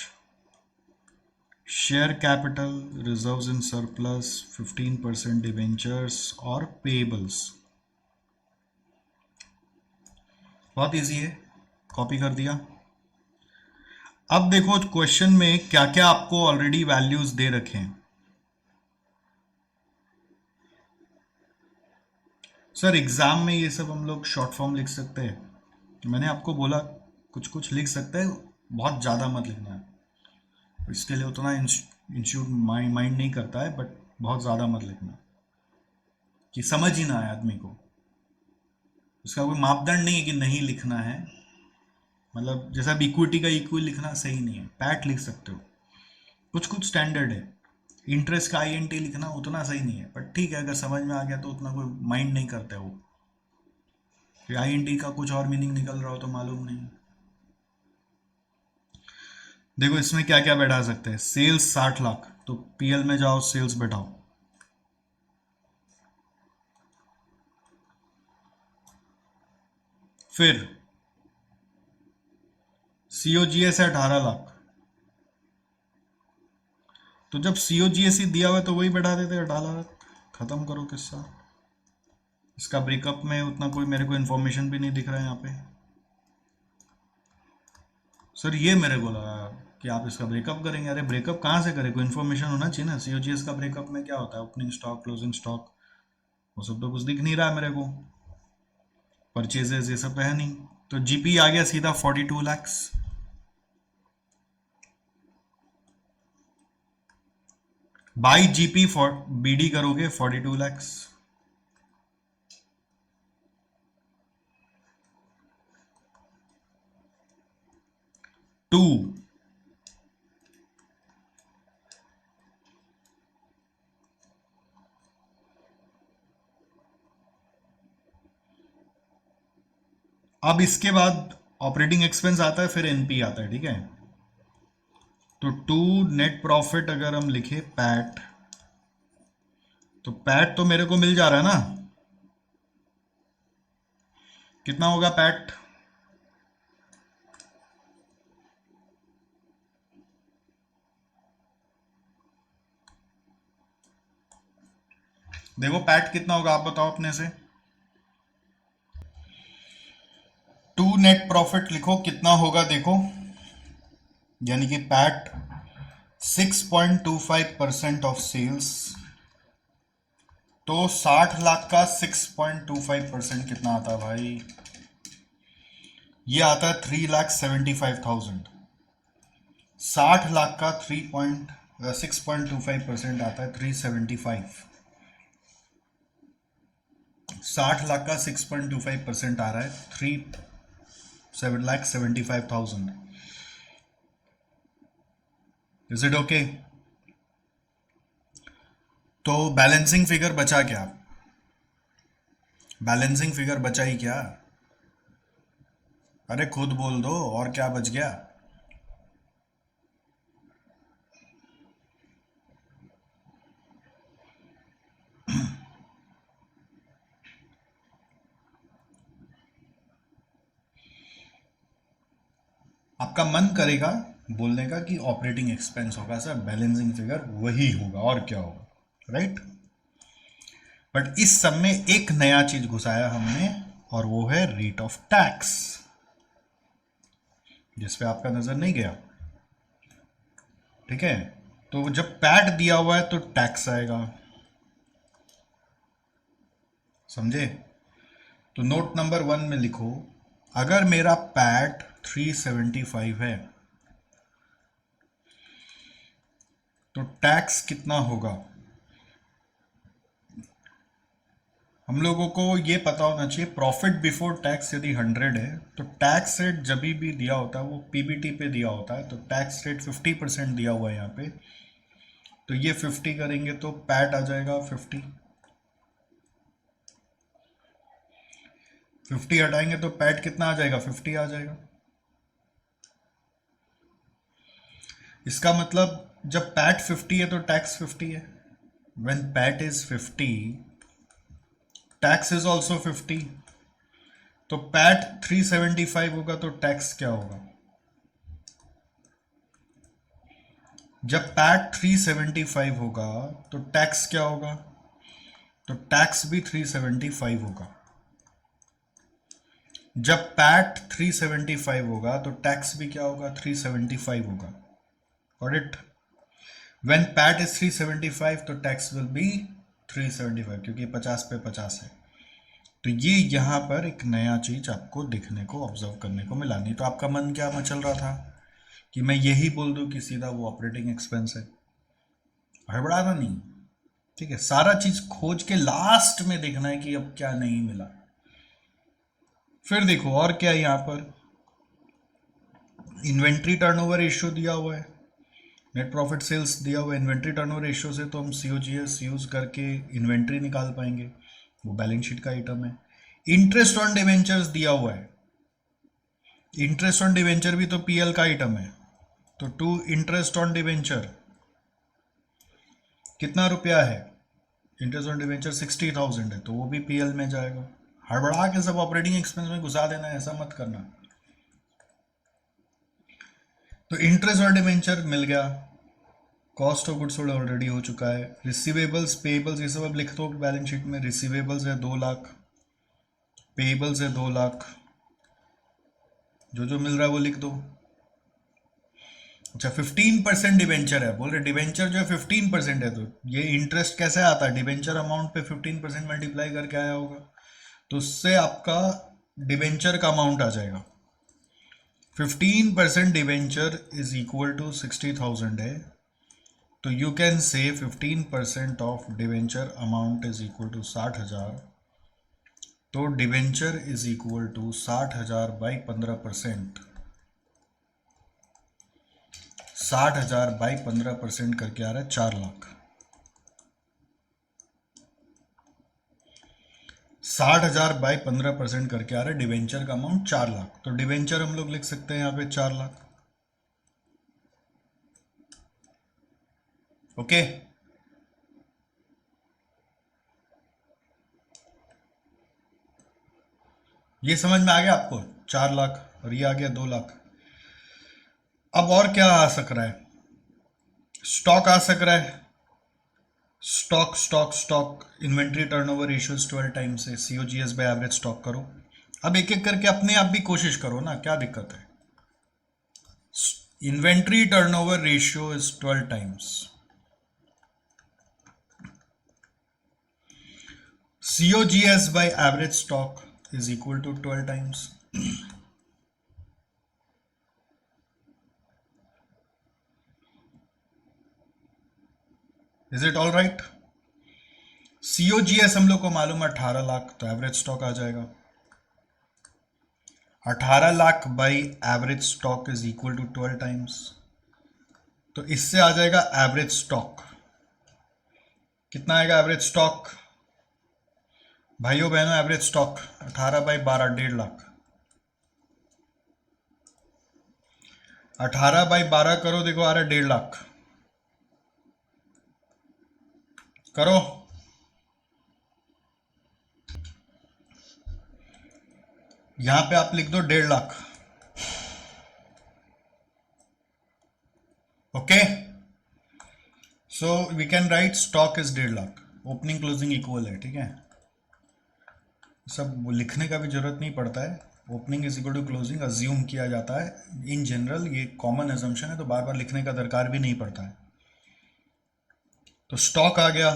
share capital, reserves in surplus, 15% debentures और पेबल्स. बहुत इजी है, कॉपी कर दिया. अब देखो क्वेश्चन में क्या क्या आपको ऑलरेडी वैल्यूज दे रखे हैं. सर एग्जाम में ये सब हम लोग शॉर्ट फॉर्म लिख सकते हैं. मैंने आपको बोला कुछ कुछ लिख सकते हैं, बहुत ज़्यादा मत लिखना है. इसके लिए उतना इंस्टीट्यूट माइंड नहीं करता है, बट बहुत ज़्यादा मत लिखना कि समझ ही ना आए आदमी को. इसका कोई मापदंड नहीं है कि नहीं लिखना है. मतलब जैसा अब इक्विटी का इक्वल लिखना सही नहीं है, पैट लिख सकते हो. कुछ कुछ स्टैंडर्ड है. इंटरेस्ट का आईएनटी लिखना उतना सही नहीं है, बट ठीक है, अगर समझ में आ गया तो उतना कोई माइंड नहीं करते वो. आईएनटी का कुछ और मीनिंग निकल रहा हो तो मालूम नहीं. देखो इसमें क्या क्या बैठा सकते हैं. सेल्स 60 लाख, तो पीएल में जाओ सेल्स बैठाओ. फिर सीओजीएस है 18 लाख, तो जब सीओजीएस ही दिया हुआ है तो वही बैठा देते 18 लाख. खत्म करो किस्सा. इसका ब्रेकअप में उतना कोई मेरे को इन्फॉर्मेशन भी नहीं दिख रहा है यहाँ पे. सर ये मेरे को लगा कि आप इसका ब्रेकअप करेंगे. अरे ब्रेकअप कहाँ से करें, कोई इन्फॉर्मेशन होना चाहिए ना. सीओजीएस का ब्रेकअप में क्या होता है, ओपनिंग स्टॉक, क्लोजिंग स्टॉक, वो सब तो कुछ दिख नहीं रहा है मेरे को. परचेजेस ये सब तो है नहीं. तो जीपी आ गया सीधा 42 lakhs. By GP for BD करोगे 42 lakhs. टू अब इसके बाद ऑपरेटिंग एक्सपेंस आता है, फिर एनपी आता है, ठीक है. तो टू नेट प्रॉफिट अगर हम लिखे पैट, तो पैट तो मेरे को मिल जा रहा है ना. कितना होगा पैट. देखो पैट कितना होगा, आप बताओ अपने से। टू नेट प्रॉफिट लिखो कितना होगा देखो, यानी कि पैट 6.25% ऑफ सेल्स, तो 60 लाख का 6.25% कितना आता है भाई? ये आता है 3,75,000। 60 लाख का 6.25% आता है 375। 60 लाख का 6.25% आ रहा है 3,75,000। Is it okay? तो बैलेंसिंग फिगर बचा क्या? बैलेंसिंग फिगर बचा ही क्या? अरे खुद बोल दो, और क्या बच गया? आपका मन करेगा बोलने का कि ऑपरेटिंग एक्सपेंस होगा सर, बैलेंसिंग फिगर वही होगा और क्या होगा, राइट? बट इस सब में एक नया चीज घुसाया हमने, और वो है रेट ऑफ टैक्स, जिस पे आपका नजर नहीं गया। ठीक है, तो जब पैट दिया हुआ है तो टैक्स आएगा, समझे? तो नोट नंबर 1 में लिखो, अगर मेरा पैट 375 है तो टैक्स कितना होगा? हम लोगों को ये पता होना चाहिए, प्रॉफिट बिफोर टैक्स यदि 100 है तो टैक्स रेट जब भी दिया होता है वो पीबीटी पे दिया होता है, तो टैक्स रेट 50% दिया हुआ है यहाँ पे, तो ये 50 करेंगे तो पैट आ जाएगा 50। 50 हटाएंगे तो पैट कितना आ जाएगा? 50 आ जाएगा। इसका मतलब जब पैट 50 है तो टैक्स 50 है। When PAT is 50, tax is also 50। तो पैट 375 होगा तो टैक्स क्या होगा? जब पैट 375 होगा तो टैक्स क्या होगा? तो टैक्स भी 375 होगा। जब पैट 375 होगा तो टैक्स भी क्या होगा? 375 होगा। Got it? When PAT is 375 तो टैक्स विल बी 375, क्योंकि 50 पे 50 है। तो ये यहाँ पर एक नया चीज आपको देखने को, ऑब्जर्व करने को मिला। नहीं तो आपका मन क्या मचल रहा था कि मैं यही बोल दूं कि सीधा वो ऑपरेटिंग एक्सपेंस है, हड़बड़ाना नहीं। ठीक है, सारा चीज खोज के लास्ट में देखना है कि अब क्या नहीं मिला। फिर देखो और क्या है यहाँ पर, इन्वेंट्री टर्नओवर रेशियो दिया हुआ है, नेट प्रॉफिट सेल्स दिया हुआ है। इन्वेंट्री टर्नओवर रेशियो से तो हम सीओजीएस यूज करके इन्वेंट्री निकाल पाएंगे, वो बैलेंस शीट का आइटम है। इंटरेस्ट ऑन डिवेंचर्स दिया हुआ है, इंटरेस्ट ऑन डिवेंचर भी तो पीएल का आइटम है। तो टू इंटरेस्ट ऑन डिवेंचर कितना रुपया है? इंटरेस्ट ऑन डिवेंचर 60,000 है, तो वो भी पीएल में जाएगा। हड़बड़ा के सब ऑपरेटिंग एक्सपेंस में घुसा देना, ऐसा मत करना। तो इंटरेस्ट ऑन डिवेंचर मिल गया, cost of goods sold already हो चुका है। रिसीवेबल्स पेएबल्स ये सब अब लिख दो बैलेंस शीट में। रिसीवेबल्स है 2 लाख, पेएबल्स है 2 लाख, जो जो मिल रहा है वो लिख दो। अच्छा 15% डिवेंचर है, बोल रहे डिवेंचर जो है 15% है, तो ये इंटरेस्ट कैसे आता है? डिवेंचर अमाउंट पे 15% मल्टीप्लाई करके आया होगा, तो उससे आपका डिवेंचर का अमाउंट आ जाएगा। 15% डिवेंचर इज इक्वल टू 60,000 है, तो you can say 15% of debenture amount is equal to 60,000। तो debenture is equal to 60,000 by 15%, 60,000 by 15% करके आ रहा है 4 लाख। 60,000 बाई 15% करके आ रहा है डिवेंचर का अमाउंट 4 लाख। तो डिवेंचर हम लोग लिख सकते हैं यहाँ पे 4 लाख। ओके, ये समझ में आ गया आपको? 4 लाख और ये आ गया 2 लाख। अब और क्या आ सक रहा है? स्टॉक आ सक रहा है, stock stock stock inventory turnover ratio 12 times है, सीओजीएस बाय एवरेज स्टॉक करो। अब एक एक करके अपने आप भी कोशिश करो ना, क्या दिक्कत है। Inventory turnover ratio is 12 times, COGS by average stock is equal to 12 times. Is it all right? COGS हम लोग को मालूम है 18 लाख, तो एवरेज स्टॉक आ जाएगा 18 lakh by average stock is equal to 12 times. तो इससे आ जाएगा एवरेज स्टॉक, कितना आएगा एवरेज स्टॉक भाइयों बहनों? Average stock 18 by 12 1.5 lakh. 18 by 12 करो, देखो आ रहा है 1.5 लाख। करो, यहां पे आप लिख दो 1.5 lakh. Okay, so we can write stock is 1.5 lakh, opening closing equal है, ठीक है। सब लिखने का भी जरूरत नहीं पड़ता है, opening is equal to closing assume किया जाता है इन जनरल, ये कॉमन एजम्पशन है, तो बार बार लिखने का दरकार भी नहीं पड़ता है। तो स्टॉक आ गया,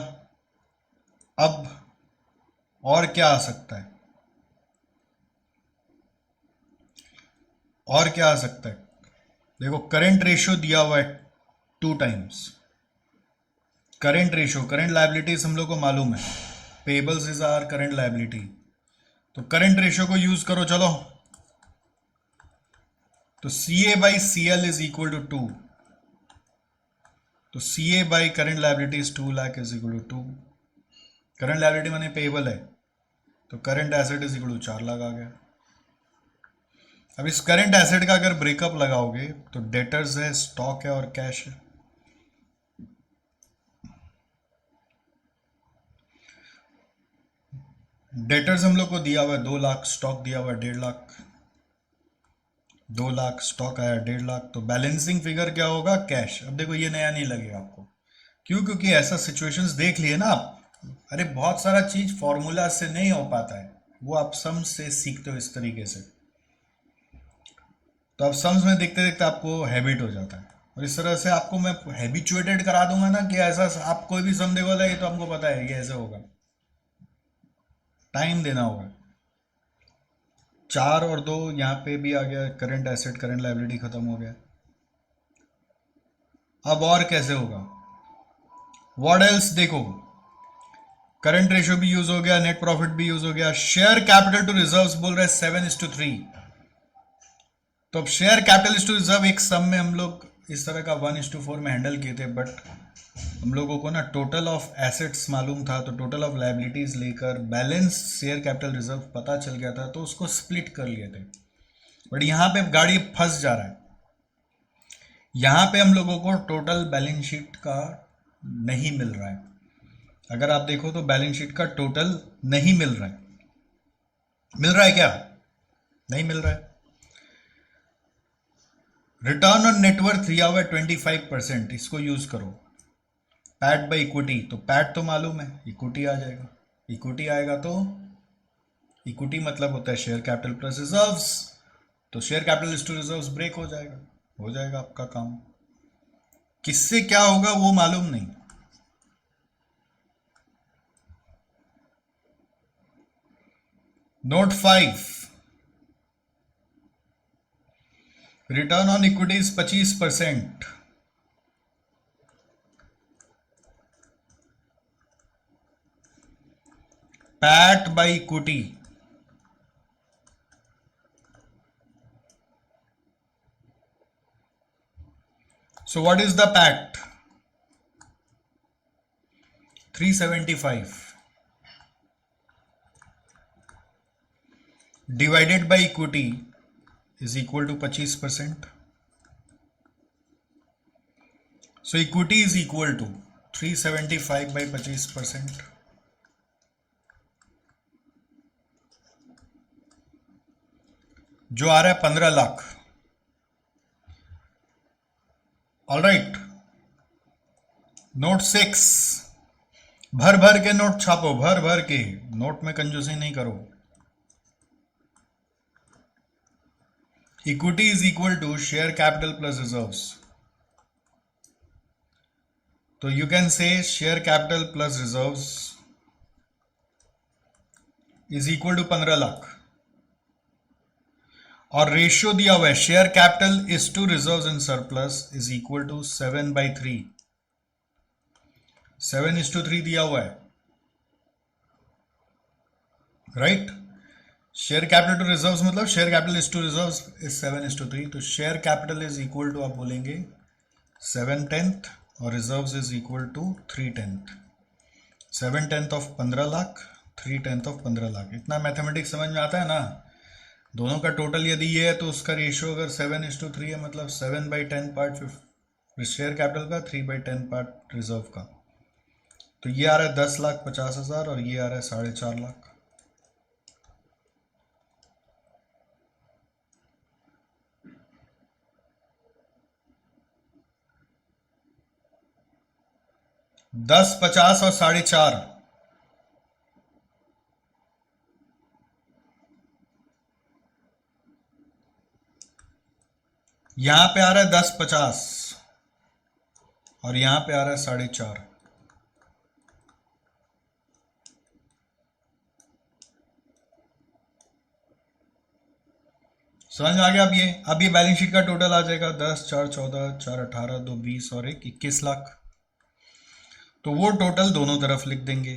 अब और क्या आ सकता है, और क्या आ सकता है? देखो करंट रेशियो दिया हुआ है 2 times, current ratio, current liabilities हम लोग को मालूम है, payables is are current liability, तो करंट रेशियो को यूज करो। चलो, तो CA by CL is equal to 2, तो CA by current liability is 2 lakh is equal to 2, current liability माने पेबल है, तो current asset is equal to 4 lakh आ गया। अब इस करंट एसेट का अगर ब्रेकअप लगाओगे तो डेटर्स है, स्टॉक है और कैश है। डेटर्स हम लोग को दिया हुआ है 2 लाख, स्टॉक दिया हुआ है 1.5 लाख, 2 लाख स्टॉक आया 1.5 लाख, तो बैलेंसिंग फिगर क्या होगा? कैश। अब देखो ये नया नहीं लगेगा आपको, क्यों? क्योंकि ऐसा सिचुएशंस देख लिए ना आप, अरे बहुत सारा चीज फॉर्मूला से नहीं हो पाता है, वो आप सम्स से सीखते हो इस तरीके से, तो आप सम्स में देखते देखते आपको हैबिट हो जाता है, और इस तरह से आपको मैं हैबिचुएटेड करा दूंगा ना कि ऐसा आप कोई भी सम देखोगे ये तो हमको पता है ये ऐसे होगा, टाइम देना होगा। 4 और 2 यहाँ पे भी आ गया, करंट एसेट करंट लायबिलिटी खत्म हो गया। अब और कैसे होगा? What else? देखो करंट रेशियो भी यूज हो गया, नेट प्रॉफिट भी यूज हो गया, शेयर कैपिटल टू रिजर्व्स बोल रहे हैं 7:3, तो अब शेयर कैपिटल टू रिजर्व एक सम में हम लोग इस तरह का 1:4 में हैंडल किए थे, बट हम लोगों को ना टोटल ऑफ एसेट्स मालूम था, तो टोटल ऑफ लायबिलिटीज लेकर बैलेंस शेयर कैपिटल रिजर्व पता चल गया था, तो उसको स्प्लिट कर लिए थे। बट यहां पे गाड़ी फंस जा रहा है, यहां पे हम लोगों को टोटल बैलेंस शीट का नहीं मिल रहा है। अगर आप देखो तो बैलेंस शीट का टोटल नहीं मिल रहा है, मिल रहा है क्या? नहीं मिल रहा है। रिटर्न ऑन नेटवर्थ दिया हुआ है 25%, इसको यूज करो। पैट बाई इक्विटी, तो पैट तो मालूम है, इक्विटी आ जाएगा, इक्विटी आएगा तो इक्विटी मतलब होता है शेयर कैपिटल प्लस रिजर्व्स, तो share capital to reserves break हो जाएगा आपका काम। किससे क्या होगा वो मालूम नहीं। Note 5, return on equity is 25%, PAT by equity, so what is the PAT? 375 divided by equity is equal to 25%. So equity is equal to 375 by 25%, जो आ रहा है 15 लाख। ऑल राइट, नोट 6, भर भर के नोट छापो, भर भर के नोट में कंजूसी नहीं करो। Equity is equal to share capital plus reserves. तो you can say share capital plus reserves is equal to 15 lakh, और रेशियो दिया हुआ है share capital is to reserves in surplus is equal to 7/3। 7:3 दिया हुआ है, right. Share capital to reserves मतलब share capital is to reserves is 7:3। तो share capital is equal to आप बोलेंगे 7/10 और reserves is equal to 3/10। 7/10 of 15 lakh, 3/10 of 15 lakh. इतना mathematics समझ में आता है ना। दोनों का टोटल यदि ये है तो उसका रेशियो अगर 7:3 है, मतलब 7/10 पार्ट शेयर कैपिटल का, 3/10 पार्ट रिजर्व का। तो ये आ रहा है 10,50,000 और ये आ रहा है 4.5 लाख। दस, 50 और 4.5। यहां पे आ रहा है 10,50 और यहां पे आ रहा है 4.5। समझ में आ गया। अब ये बैलेंस शीट का टोटल आ जाएगा 10, 4, 14, 4, 18, 2, 20 और 1, 21 लाख। तो वो टोटल दोनों तरफ लिख देंगे।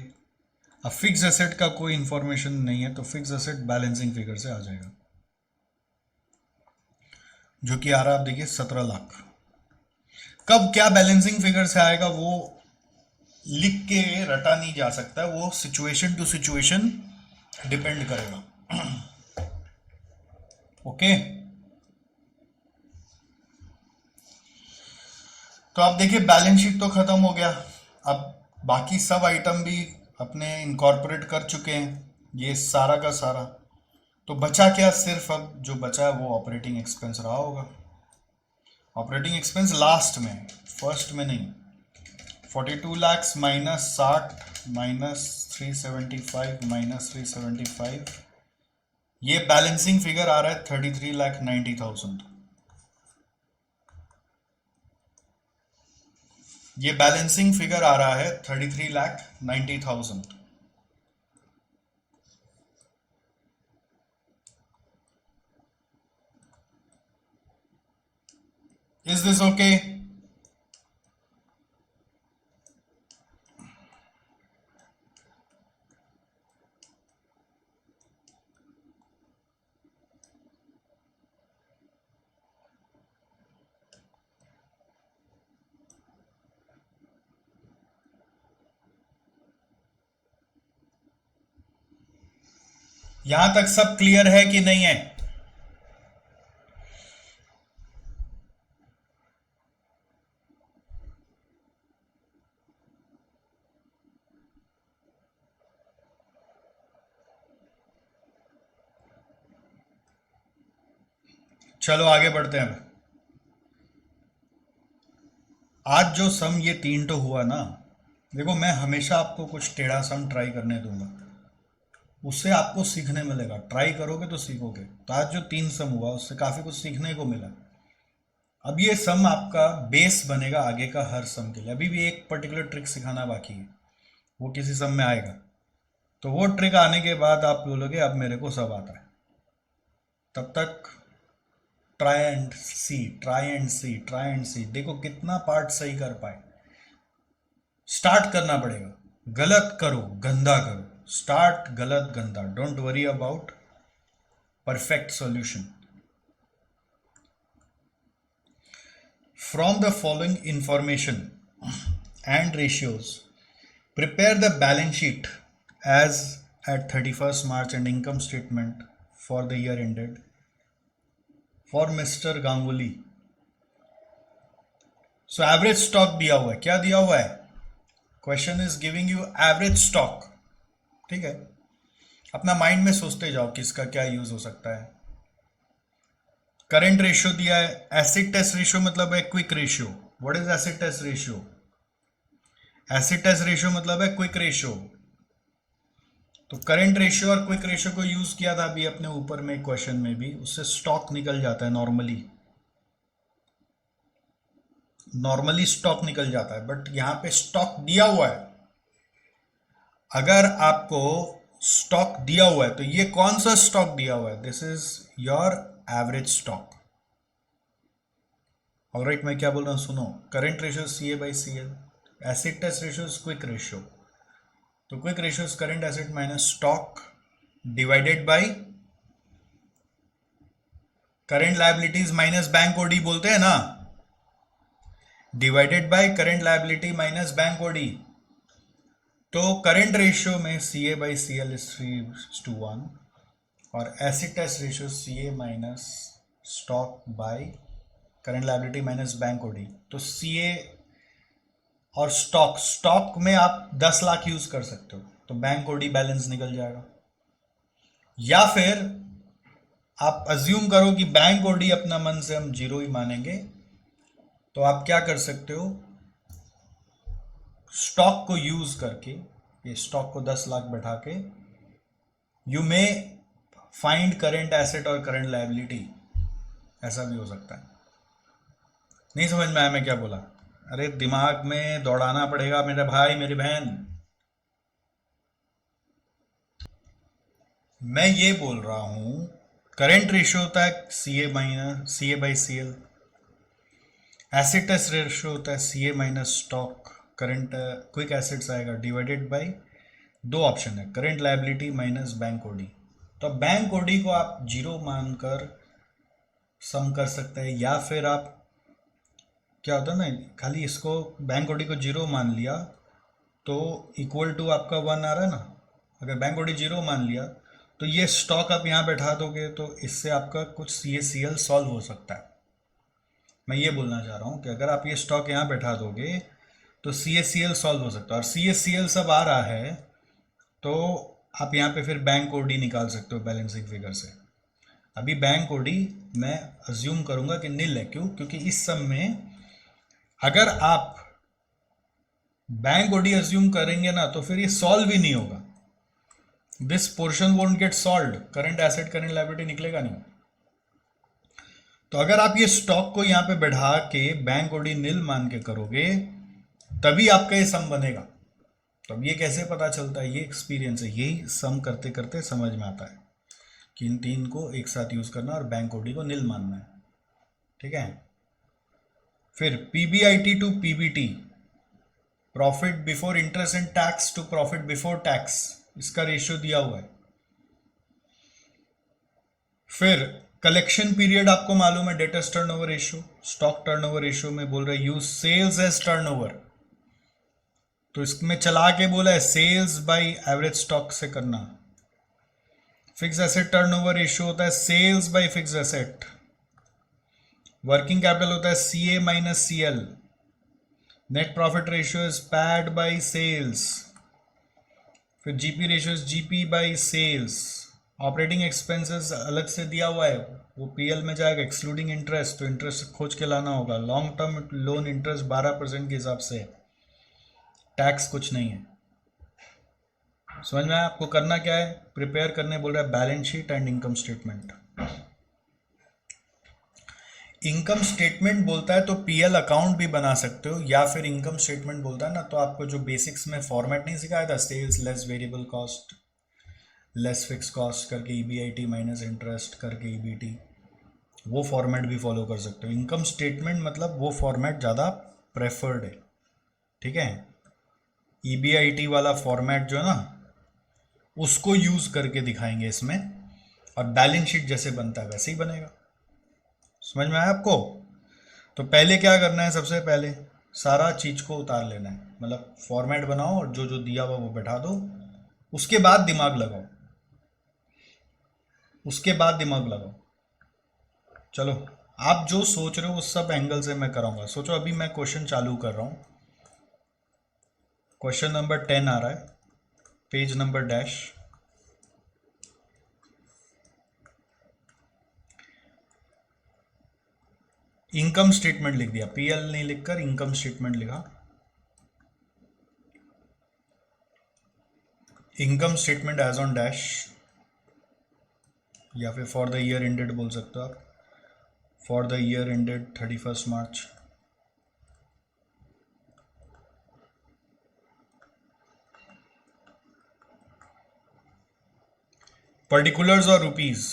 अब फिक्स एसेट का कोई इंफॉर्मेशन नहीं है, तो फिक्स एसेट बैलेंसिंग फिगर से आ जाएगा, जो कि आ रहा है, आप देखिए 17 लाख। कब क्या बैलेंसिंग फिगर से आएगा वो लिख के रटा नहीं जा सकता, वो सिचुएशन टू सिचुएशन डिपेंड करेगा। ओके। तो आप देखिए बैलेंस शीट तो खत्म हो गया। अब बाकी सब आइटम भी अपने इनकॉर्पोरेट कर चुके हैं, ये सारा का सारा। तो बचा क्या, सिर्फ अब जो बचा है वो ऑपरेटिंग एक्सपेंस रहा होगा। ऑपरेटिंग एक्सपेंस लास्ट में, फर्स्ट में नहीं। 42 लाख माइनस 60 माइनस 375 माइनस 375, ये बैलेंसिंग फिगर आ रहा है 33,90,000। ये बैलेंसिंग फिगर आ रहा है 33,90,000। Is this okay? यहां तक सब क्लियर है कि नहीं है? चलो आगे बढ़ते हैं। आज जो सम ये 3 तो हुआ ना, देखो मैं हमेशा आपको कुछ टेढ़ा सम ट्राई करने दूंगा, उससे आपको सीखने मिलेगा। ट्राई करोगे तो सीखोगे। तो आज जो 3 सम हुआ उससे काफी कुछ सीखने को मिला। अब ये सम आपका बेस बनेगा आगे का हर सम के लिए। अभी भी एक पर्टिकुलर ट्रिक सिखाना बाकी है, वो किसी सम में आएगा। तो वो ट्रिक आने के बाद आप बोलोगे अब मेरे को सब आता है। तब तक try and see, try and see, try and see, देखो कितना पार्ट सही कर पाए। स्टार्ट करना पड़ेगा, गलत करो गंदा करो, स्टार्ट गलत गंदा, don't worry about perfect solution. From the following information and ratios, prepare the balance sheet as at 31st March and income statement for the year ended for Mr. Ganguly. So average stock दिया हुआ है, क्या दिया हुआ है? Question is giving you average stock, ठीक है। अपना माइंड में सोचते जाओ किसका क्या यूज हो सकता है। करंट रेशियो दिया है, एसिड टेस्ट रेशियो मतलब है quick ratio. What is acid test ratio? Acid test ratio मतलब है क्विक रेशियो। तो करंट रेशियो और क्विक रेशियो को यूज किया था अभी अपने ऊपर में क्वेश्चन में भी, उससे स्टॉक निकल जाता है नॉर्मली। नॉर्मली स्टॉक निकल जाता है, बट यहां पे स्टॉक दिया हुआ है। अगर आपको स्टॉक दिया हुआ है तो ये कौन सा स्टॉक दिया हुआ है? This is your average stock. Alright, मैं क्या बोल रहा हूं सुनो। Current ratio C A by C L, acid test ratio is quick ratio. तो quick ratio is current acid minus stock divided by current liabilities minus bank OD बोलते हैं ना, divided by current liability minus bank OD. तो current ratio में C A by C L is 3:1 और acid test ratio C A minus stock by current liability minus bank OD. तो C ए और stock, stock में आप 10 lakh use कर सकते हो तो बैंक ओडी बैलेंस निकल जाएगा। या फिर आप अज्यूम करो कि बैंक ओडी अपना मन से हम जीरो ही मानेंगे, तो आप क्या कर सकते हो, स्टॉक को यूज करके, ये स्टॉक को 10 लाख बैठा के you may find current asset और करंट लायबिलिटी। ऐसा भी हो सकता है। नहीं समझ में आया मैं क्या बोला? अरे दिमाग में दौड़ाना पड़ेगा मेरे भाई मेरी बहन। मैं ये बोल रहा हूं करंट रेशियो होता है C A minus C A by C L, acid test ratio होता है C A minus stock current quick acids आएगा डिवाइडेड बाय दो ऑप्शन है, current liability minus bank OD. तो बैंक ओडी को आप जीरो मानकर सम कर सकते हैं, या फिर आप क्या होता है ना, खाली इसको बैंक ओडी को जीरो मान लिया तो इक्वल टू आपका 1 आ रहा है ना। अगर बैंक ओडी जीरो मान लिया तो ये स्टॉक आप यहाँ बैठा दोगे तो इससे आपका कुछ सी ए सी एल सॉल्व हो सकता है। मैं ये बोलना चाह रहा हूँ कि अगर आप ये स्टॉक यहाँ बैठा दोगे तो सी ए सी एल सॉल्व हो सकता है, और सी ए सी एल सब आ रहा है तो आप यहाँ पे फिर बैंक ओडी निकाल सकते हो बैलेंसिंग फिगर से। अभी बैंक ओडी मैं अज्यूम करूंगा कि नील है, क्यों? क्योंकि इस सब में अगर आप बैंक ओडी अज्यूम करेंगे ना तो फिर ये सॉल्व ही नहीं होगा। This portion won't get solve, current asset current liability निकलेगा नहीं। तो अगर आप ये स्टॉक को यहां पे बढ़ा के बैंक ओडी नील मान के करोगे तभी आपका ये सम बनेगा। तो अब ये कैसे पता चलता है? ये एक्सपीरियंस है, यही सम करते करते समझ में आता है कि इन तीन को एक साथ यूज करना और बैंक ओडी को नील मानना है। ठीक है। फिर PBIT to PBT, profit before interest and tax to profit before tax, इसका रेशियो दिया हुआ है। फिर कलेक्शन पीरियड आपको मालूम है, debtors turnover ratio, stock turnover ratio में बोल रहे यूज सेल्स एज टर्नओवर, तो इसमें चला के बोला है सेल्स बाय एवरेज स्टॉक से करना। फिक्स एसेट टर्नओवर रेशियो होता है sales by fix asset. Working capital होता है C A minus C L. Net profit ratio is paid by sales. फिर GP ratio is GP by sales. Operating expenses अलग से दिया हुआ है, वो पीएल में जाएगा एक्सक्लूडिंग इंटरेस्ट, तो इंटरेस्ट खोज के लाना होगा। लॉन्ग टर्म लोन इंटरेस्ट 12% के हिसाब से, टैक्स कुछ नहीं है। समझ में आया? आपको करना क्या है, प्रिपेयर करने बोल रहा है balance sheet and income statement. Income statement बोलता है तो पीएल अकाउंट भी बना सकते हो, या फिर इनकम स्टेटमेंट बोलता है ना तो आपको जो बेसिक्स में फॉर्मेट नहीं सिखाया था, sales less variable cost less fixed cost करके ईबीआईटी माइनस इंटरेस्ट करके ईबीटी, वो फॉर्मेट भी फॉलो कर सकते हो। इनकम स्टेटमेंट मतलब वो फॉर्मेट ज़्यादा प्रेफर्ड है। ठीक है। ईबीआईटी वाला फॉर्मेट जो है ना उसको यूज़ करके दिखाएंगे इसमें, और बैलेंस शीट जैसे बनता है वैसे ही बनेगा। समझ में आया आपको? तो पहले क्या करना है, सबसे पहले सारा चीज को उतार लेना है, मतलब फॉर्मेट बनाओ और जो जो दिया हुआ वो बैठा दो, उसके बाद दिमाग लगाओ, उसके बाद दिमाग लगाओ। चलो, आप जो सोच रहे हो उस सब एंगल से मैं कराऊंगा। सोचो अभी मैं क्वेश्चन चालू कर रहा हूं। क्वेश्चन नंबर 10 आ रहा है, page number dash. Income statement लिख दिया, पीएल नहीं लिखकर इनकम स्टेटमेंट लिखा। Income statement as on dash, या फिर फॉर द ईयर एंडेड बोल सकते हो आप, for the year ended 31 March. Particulars और रुपीज,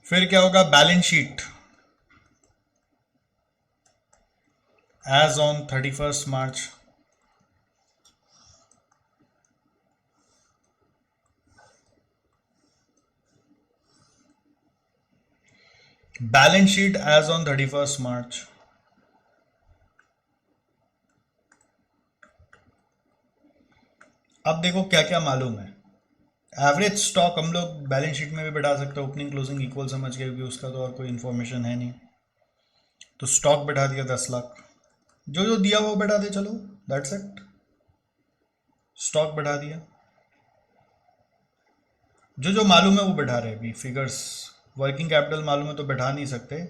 फिर क्या होगा, balance sheet as on 31 March, balance sheet as on 31 March. अब देखो क्या क्या मालूम है। एवरेज स्टॉक हम लोग बैलेंस शीट में भी बैठा सकते हैं, ओपनिंग क्लोजिंग इक्वल समझ के, क्योंकि उसका तो और कोई इन्फॉर्मेशन है नहीं। तो स्टॉक बैठा दिया 10 लाख, जो जो दिया वो बैठा दे, चलो दैट्स इट। स्टॉक बैठा दिया, जो जो मालूम है वो बैठा रहे अभी फिगर्स। वर्किंग कैपिटल मालूम है तो बैठा नहीं सकते।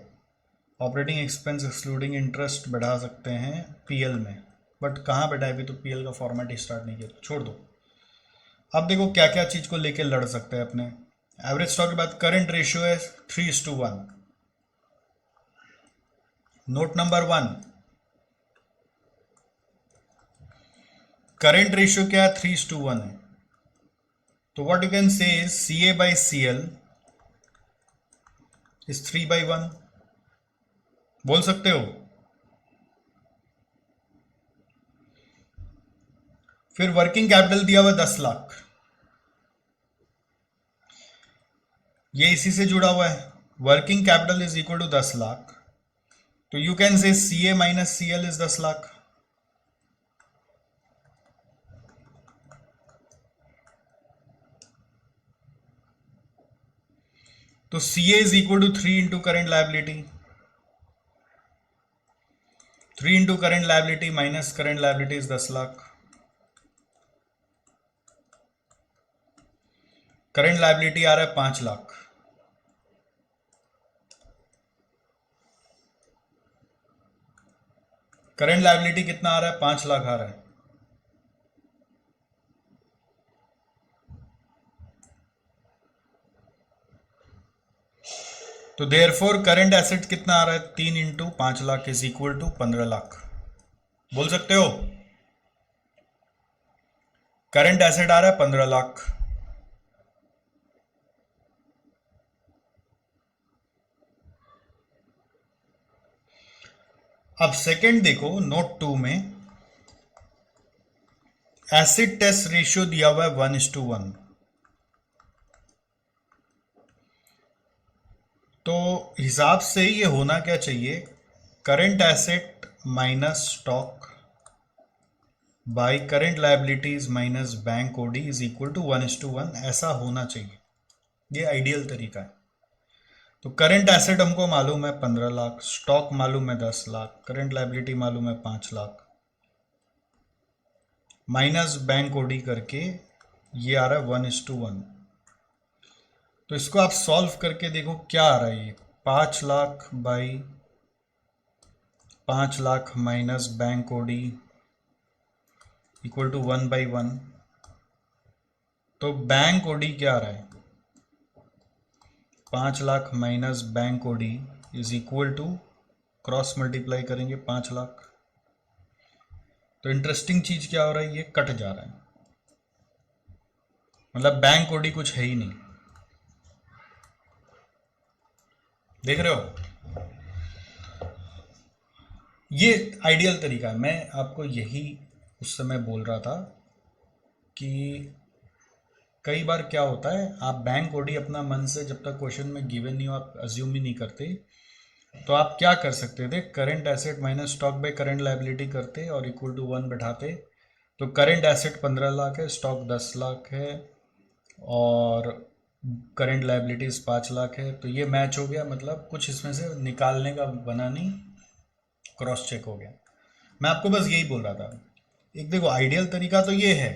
ऑपरेटिंग एक्सपेंस एक्सक्लूडिंग इंटरेस्ट बैठा सकते हैं पीएल में, बट कहाँ बैठा है, अभी तो पीएल का फॉर्मेट ही स्टार्ट नहीं किया, तो छोड़ दो। अब देखो क्या क्या चीज को लेके लड़ सकते हैं अपने। एवरेज स्टॉक के बाद करंट रेशियो है 3:1। नोट नंबर 1, करंट रेशियो क्या है, 3:1 है। तो व्हाट यू कैन से is CA by CL is 3/1, बोल सकते हो। फिर वर्किंग कैपिटल दिया हुआ 10 लाख, ये इसी से जुड़ा हुआ है। Working capital is equal to 10 lakh, तो you can say CA minus CL is 10 lakh. तो CA is equal to 3 into current liability, 3 into current liability minus current liability is 10 lakh. Current liability आ रहा है 5 लाख, करेंट लाइबिलिटी कितना आ रहा है, 5 लाख आ रहा है। तो देयरफॉर करंट एसेट कितना आ रहा है, 3 into 5 lakh is equal to 15 lakh, बोल सकते हो। करंट एसेट आ रहा है 15 लाख। अब सेकंड देखो, नोट 2 में एसिड टेस्ट रेशियो दिया हुआ है 1:1। तो हिसाब से ये होना क्या चाहिए, current asset minus stock by current liabilities minus bank OD is equal to 1:1, ऐसा होना चाहिए। ये आइडियल तरीका है। तो करंट एसेट हमको मालूम है 15 लाख, स्टॉक मालूम है 10 लाख, करंट लाइबिलिटी मालूम है 5 लाख, माइनस बैंक ओडी करके ये आ रहा है 1:1। तो इसको आप सॉल्व करके देखो क्या आ रहा है, ये 5 lakh by 5 lakh minus bank OD equal to 1/1। तो बैंक ओडी क्या आ रहा है, 5 lakh minus bank OD is equal to, cross multiply करेंगे 5 लाख। तो इंटरेस्टिंग चीज क्या हो रहा है, ये कट जा रहा है, मतलब बैंक ओडी कुछ है ही नहीं, देख रहे हो। ये आइडियल तरीका है। मैं आपको यही उस समय बोल रहा था कि कई बार क्या होता है, आप बैंक ओडी अपना मन से जब तक क्वेश्चन में गिवन नहीं हो आप अज्यूम ही नहीं करते, तो आप क्या कर सकते थे, current asset minus stock by current liability करते और इक्वल टू 1 बैठाते। तो करंट एसेट 15 लाख है, स्टॉक 10 लाख है, और करंट लाइबिलिटीज 5 लाख है। तो ये मैच हो गया, मतलब कुछ इसमें से निकालने का बना नहीं, क्रॉस चेक हो गया। मैं आपको बस यही बोल रहा था। एक देखो आइडियल तरीका तो ये है,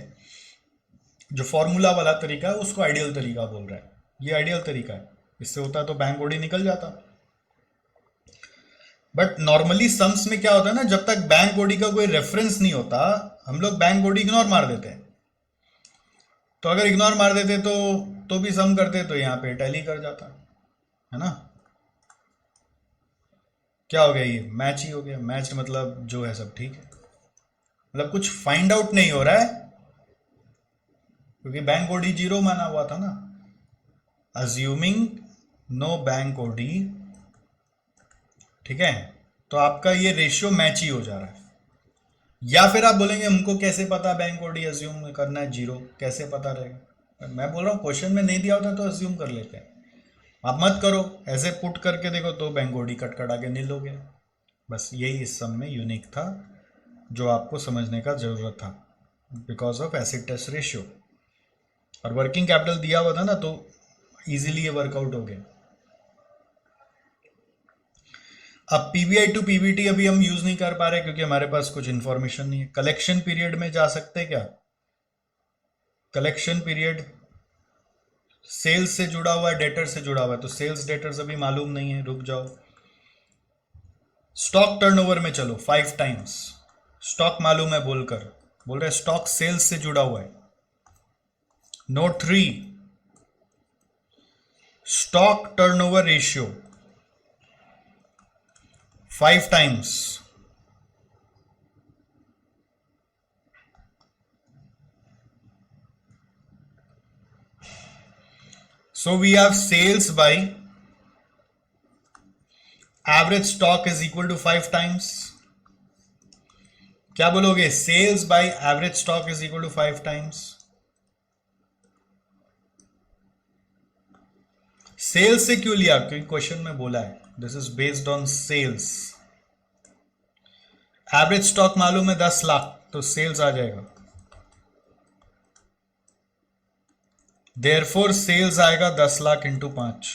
जो फॉर्मूला वाला तरीका है उसको आइडियल तरीका बोल रहा है, ये आइडियल तरीका है। इससे होता तो बैंक ओडी निकल जाता। बट नॉर्मली सम्स में क्या होता है ना, जब तक बैंक ओडी का कोई रेफरेंस नहीं होता हम लोग बैंक ओडी इग्नोर मार देते हैं। तो अगर इग्नोर मार देते तो भी सम करते तो यहाँ पे टैली कर जाता, है ना। क्या हो गया, ये मैच ही हो गया। मैच मतलब जो है सब ठीक है, मतलब कुछ फाइंड आउट नहीं हो रहा है क्योंकि बैंक ओडी 0 माना हुआ था ना। अज्यूमिंग नो बैंक ओडी, ठीक है, तो आपका ये रेशियो मैच ही हो जा रहा है। या फिर आप बोलेंगे हमको कैसे पता बैंक ओडी अज्यूम करना है 0, कैसे पता रहेगा। मैं बोल रहा हूँ क्वेश्चन में नहीं दिया होता तो अज्यूम कर लेते हैं। आप मत करो, ऐसे पुट करके देखो तो बैंक ओडी कट कटा के नील हो गया। बस यही इस सम में यूनिक था जो आपको समझने का जरूरत था, because of acid test ratio. और वर्किंग कैपिटल दिया हुआ था ना तो इजीली ये वर्कआउट हो गया। अब पीवीआई टू पीवीटी अभी हम यूज नहीं कर पा रहे क्योंकि हमारे पास कुछ इंफॉर्मेशन नहीं है। कलेक्शन पीरियड में जा सकते हैं क्या? कलेक्शन पीरियड सेल्स से जुड़ा हुआ है, डेटर से जुड़ा हुआ है, तो सेल्स डेटर्स अभी मालूम नहीं है, रुक जाओ। स्टॉक टर्नओवर में चलो 5 टाइम्स। स्टॉक मालूम है बोलकर बोल रहे स्टॉक सेल्स से जुड़ा हुआ है। Note 3, stock turnover ratio 5 times. So we have sales by average stock is equal to 5 times. क्या बोलोगे? Sales by average stock is equal to 5 times. सेल्स से क्यों लिया? क्योंकि क्वेश्चन में बोला है this is based on sales. Average stock मालूम है 10 लाख, तो सेल्स आ जाएगा, देयरफॉर सेल्स आएगा 10 lakh into 5,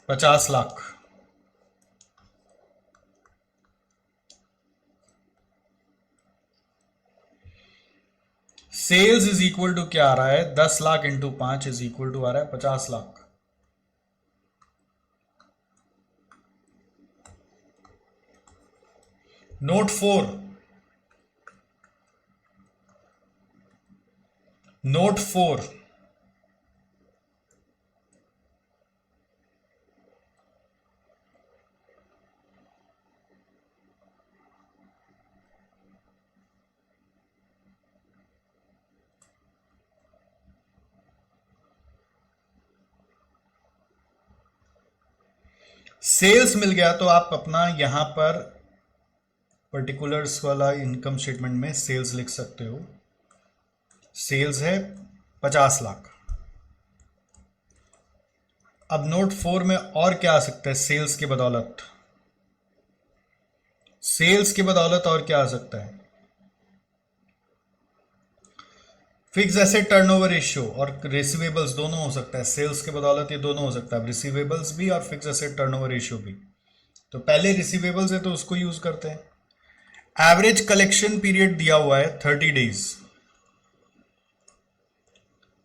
50 lakh. Sales is equal to क्या आ रहा है? 10 lakh into 5 is equal to आ रहा है 50 लाख। नोट 4, नोट 4, सेल्स मिल गया तो आप अपना यहां पर पर्टिकुलर्स वाला इनकम स्टेटमेंट में सेल्स लिख सकते हो। सेल्स है 50 लाख। अब नोट 4 में और क्या आ सकता है? सेल्स के बदौलत, सेल्स के बदौलत और क्या आ सकता है? फिक्स एसेट टर्नओवर रेशियो और रिसीवेबल्स दोनों हो सकता है। सेल्स के बदौलत ये दोनों हो सकता है, रिसीवेबल्स भी और फिक्स एसेट टर्नओवर रेशियो भी। तो पहले रिसीवेबल्स है तो उसको यूज करते हैं। एवरेज कलेक्शन पीरियड दिया हुआ है 30 डेज,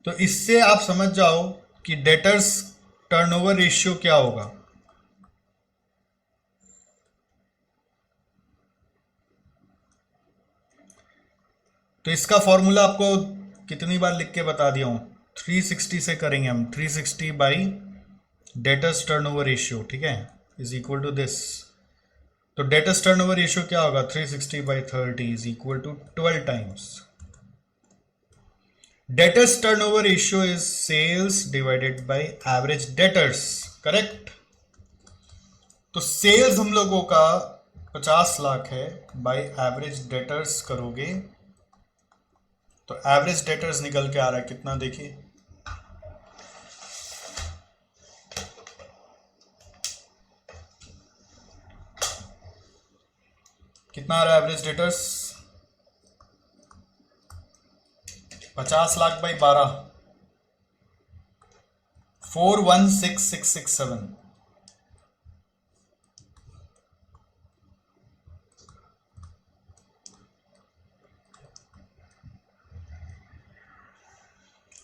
तो इससे आप समझ जाओ कि डेटर्स टर्नओवर रेशियो क्या होगा। तो इसका फॉर्मूला आपको कितनी बार लिख के बता दिया हूं, 360 से करेंगे हम। 360 बाई डेटर्स टर्नओवर रेशियो, ठीक है, इज इक्वल टू दिस। तो डेटर्स टर्नओवर रेशियो क्या होगा? 360 by 30 is equal to 12 times. Debtors turnover ratio is sales divided by average debtors, correct. तो सेल्स हम लोगों का 50 लाख है, बाय एवरेज डेटर्स करोगे तो एवरेज डेटर्स निकल के आ रहा है कितना, देखिए, कितना आ रहा है average debtors? 50 lakh by 12, 416667।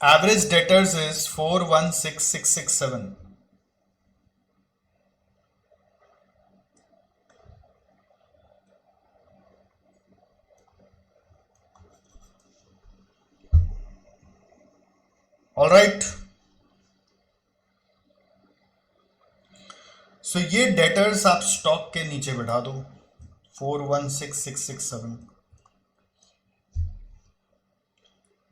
Average debtors is 416667. All right, so ये डेटर्स आप स्टॉक के नीचे बैठा दो 416667।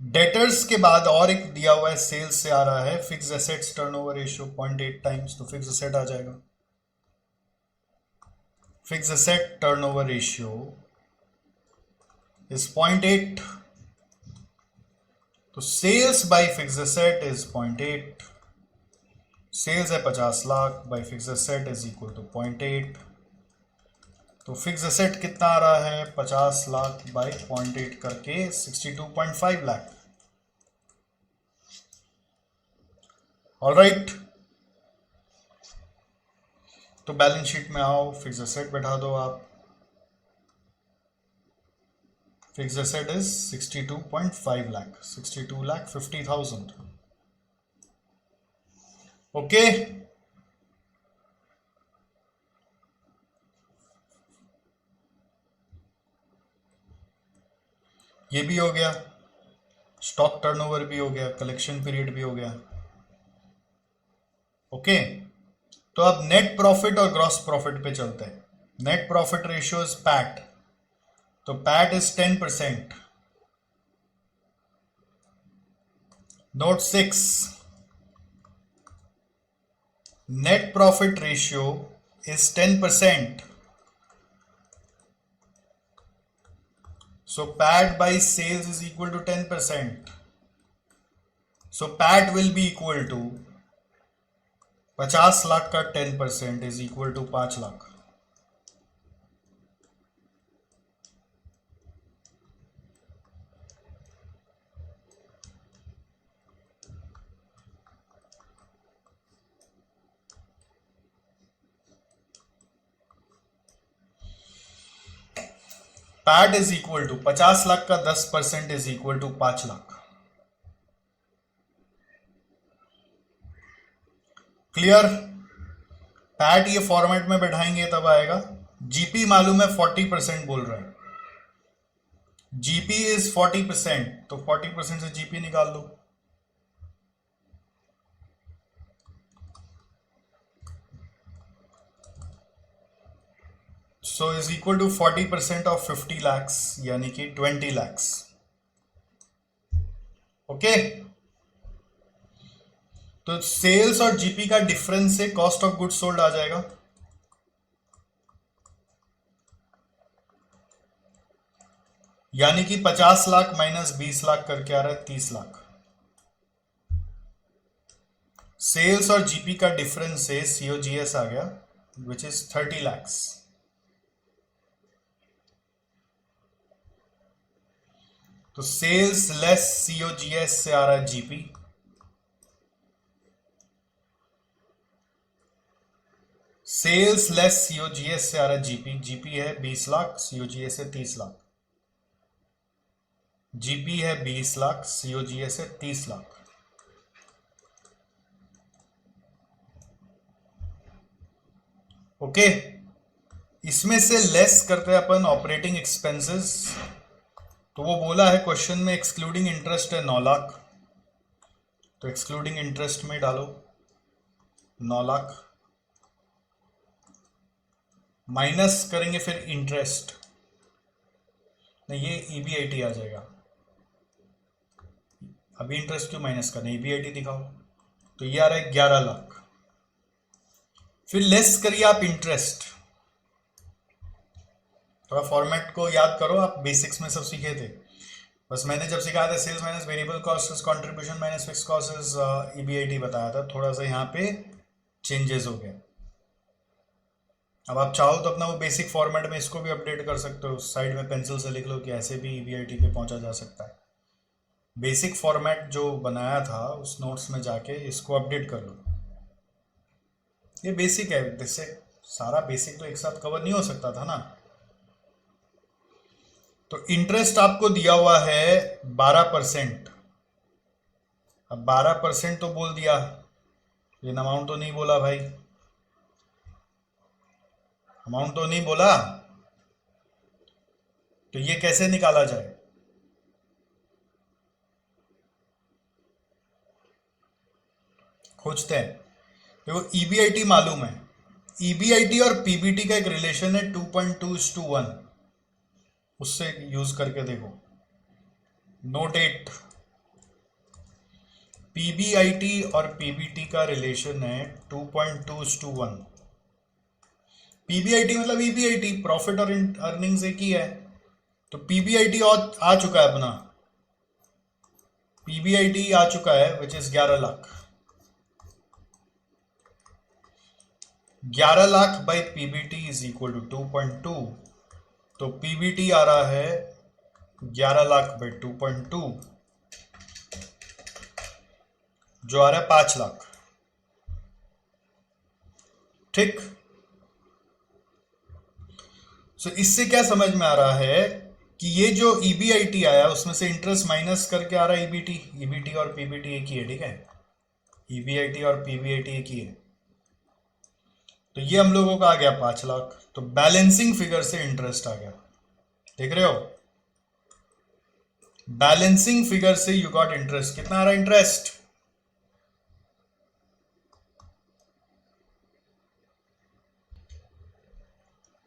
डेटर्स के बाद और एक दिया हुआ है सेल्स से आ रहा है fixed assets turnover ratio 0.8 times, तो फिक्स एसेट आ जाएगा। Fixed asset turnover ratio is 0.8, तो sales by fix asset is 0.8। Sales है 50 lakh by fix asset is equal to 0.8, तो फिक्स एसेट कितना आ रहा है 50 लाख बाय 0.8 करके 62.5 लाख। ऑल राइट, तो बैलेंस शीट में आओ, फिक्स एसेट बैठा दो आप। Fix asset is 62.5 lakh, 62,50,000। Okay, ये भी हो गया, स्टॉक टर्नओवर भी हो गया, कलेक्शन पीरियड भी हो गया। ओके, तो अब नेट प्रॉफिट और ग्रॉस प्रॉफिट पे चलते हैं। Net profit ratio is PAT, तो PAT is 10%। Note 6, net profit ratio is 10%. So PAT by sales is equal to 10%. So PAT will be equal to 50 lakh का 10% is equal to 5 lakh. PAT is equal to 50 lakh का 10% is equal to 5 lakh. Clear? PAT ये format में बैठाएंगे तब आएगा। GP मालूम है 40% बोल रहा है, जीपी इज 40%, तो 40% से जीपी निकाल लो। So is equal to 40% of 50 lakhs, यानी कि 20 lakhs। ओके, तो सेल्स और जीपी का डिफरेंस से कॉस्ट ऑफ गुड्स सोल्ड आ जाएगा। यानी कि 50 लाख माइनस 20 लाख करके आ रहा है 30 लाख। सेल्स और जीपी का डिफरेंस से सीओजीएस आ गया विच इज 30 lakhs। तो सेल्स लेस सीओजीएस से आ रहा है जीपी, सेल्स लेस सीओजीएस से आ रहा है जीपी। जीपी है 20 लाख, सीओजीएस है 30 लाख। जीपी है 20 लाख, सीओजीएस है 30 लाख। ओके, इसमें से लेस करते हैं अपन ऑपरेटिंग एक्सपेंसेस। तो वो बोला है क्वेश्चन में एक्सक्लूडिंग इंटरेस्ट है 9 लाख, तो एक्सक्लूडिंग इंटरेस्ट में डालो 9 लाख, माइनस करेंगे फिर इंटरेस्ट, नहीं ये ईबीआईटी आ जाएगा। अभी इंटरेस्ट क्यों माइनस करना, ईबीआईटी दिखाओ। तो ये आ रहा है 11 लाख। फिर लेस करिए आप इंटरेस्ट। थोड़ा फॉर्मेट को याद करो, आप बेसिक्स में सब सीखे थे। बस मैंने जब सिखाया था sales minus variable cost contribution minus fix cost EBIT बताया था, थोड़ा सा यहाँ पे चेंजेस हो गया। अब आप चाहो तो अपना वो बेसिक फॉर्मेट में इसको भी अपडेट कर सकते हो, साइड में पेंसिल से लिख लो कि ऐसे भी ईबीआईटी पे पहुंचा जा सकता है। बेसिक फॉर्मेट जो बनाया था उस नोट्स में जाके इसको अपडेट कर लो। ये बेसिक है, जिससे सारा बेसिक तो एक साथ कवर नहीं हो सकता था ना। तो इंटरेस्ट आपको दिया हुआ है 12%। अब 12% तो बोल दिया, लेकिन अमाउंट तो नहीं बोला भाई, अमाउंट तो नहीं बोला। तो ये कैसे निकाला जाए? खोजते हैं। देखो EBIT मालूम है, EBIT और PBT का एक रिलेशन है 2.2:1, उससे यूज करके देखो। नोट 8, PBIT और PBT का रिलेशन है 2.2:1। PBIT मतलब EBIT, प्रॉफिट और अर्निंग्स एक ही है। तो PBIT और आ चुका है अपना, PBIT आ चुका है which is 11 lakh. 11 lakh by PBT is equal to 2.2, तो PBT आ रहा है 11 लाख बाई 2.2, जो आ रहा है 5 लाख। ठीक, सो इससे क्या समझ में आ रहा है कि ये जो EBIT आया उसमें से इंटरेस्ट माइनस करके आ रहा है EBT। EBT और PBT एक ही है, ठीक है, EBIT और PBIT एक ही है। तो ये हम लोगों का आ गया 5 लाख, तो बैलेंसिंग फिगर से इंटरेस्ट आ गया। देख रहे हो, बैलेंसिंग फिगर से यू गॉट इंटरेस्ट। कितना आ रहा है इंटरेस्ट?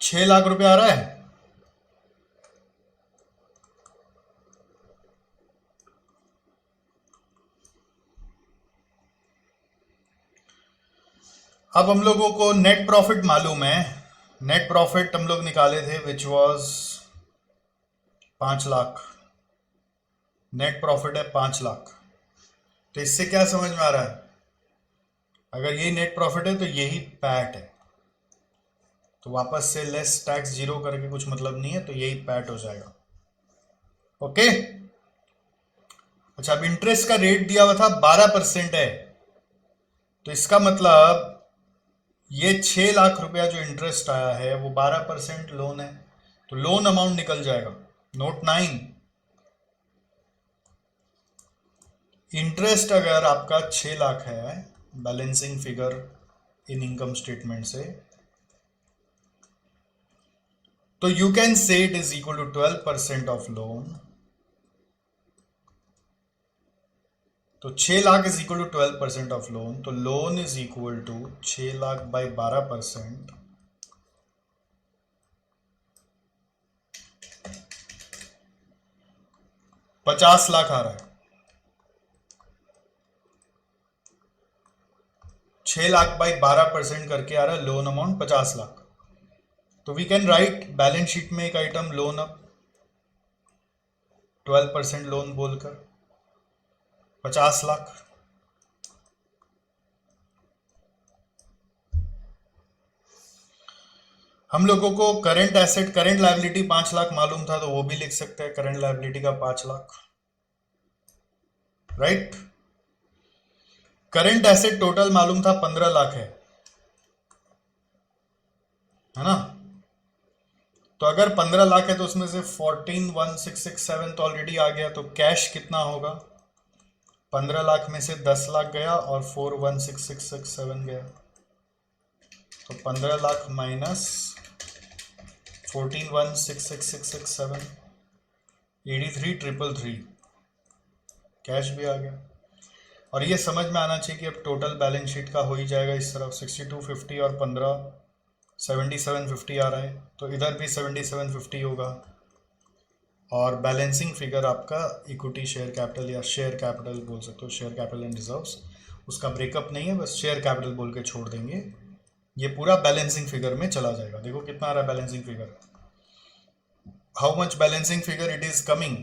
6 लाख रुपए आ रहा है। अब हम लोगों को नेट प्रॉफिट मालूम है। नेट प्रॉफिट हम लोग निकाले थे which was 5 lakh. Net profit है 5 लाख। तो इससे क्या समझ में आ रहा है, अगर ये नेट प्रॉफिट है तो यही पैट है, तो वापस से लेस टैक्स जीरो करके कुछ मतलब नहीं है, तो यही पैट हो जाएगा। ओके, अच्छा अब इंटरेस्ट का रेट दिया हुआ था 12% है, तो इसका मतलब ये 6 लाख रुपया जो इंटरेस्ट आया है वो 12% लोन है, तो लोन अमाउंट निकल जाएगा। नोट 9, इंटरेस्ट अगर आपका 6 लाख है balancing figure in income statement से, तो you can say it is equal to 12% of loan. तो 6 lakh is equal to 12% of loan, तो loan is equal to 6 lakh by 12%, $50 lakh आ रहा है। 6 लाख बाई 12% करके आ रहा है लोन अमाउंट 50 लाख। तो we can write balance sheet में एक आइटम लोन अप 12% लोन बोलकर 50 लाख। हम लोगों को current asset current liability 5 lakh मालूम था, तो वो भी लिख सकते हैं करंट लायबिलिटी का 5 lakh, right. Current asset total मालूम था 15 लाख है ना। तो अगर 15 लाख है तो उसमें से 14,1667 तो ऑलरेडी आ गया, तो कैश कितना होगा? 15 लाख में से 10 लाख गया और 4,1667 गया, तो 15 लाख माइनस 14,1667 83,333 कैश भी आ गया। और ये समझ में आना चाहिए कि अब टोटल बैलेंस शीट का हो ही जाएगा इस तरफ 6250 और 15 7750 आ रहा है, तो इधर भी 7750 होगा। और बैलेंसिंग फिगर आपका इक्विटी शेयर कैपिटल या शेयर कैपिटल बोल सकते हो, शेयर कैपिटल एंड रिजर्व्स, उसका ब्रेकअप नहीं है, बस शेयर कैपिटल बोल के छोड़ देंगे। ये पूरा बैलेंसिंग फिगर में चला जाएगा। देखो कितना आ रहा है balancing figure, how much balancing figure it is coming,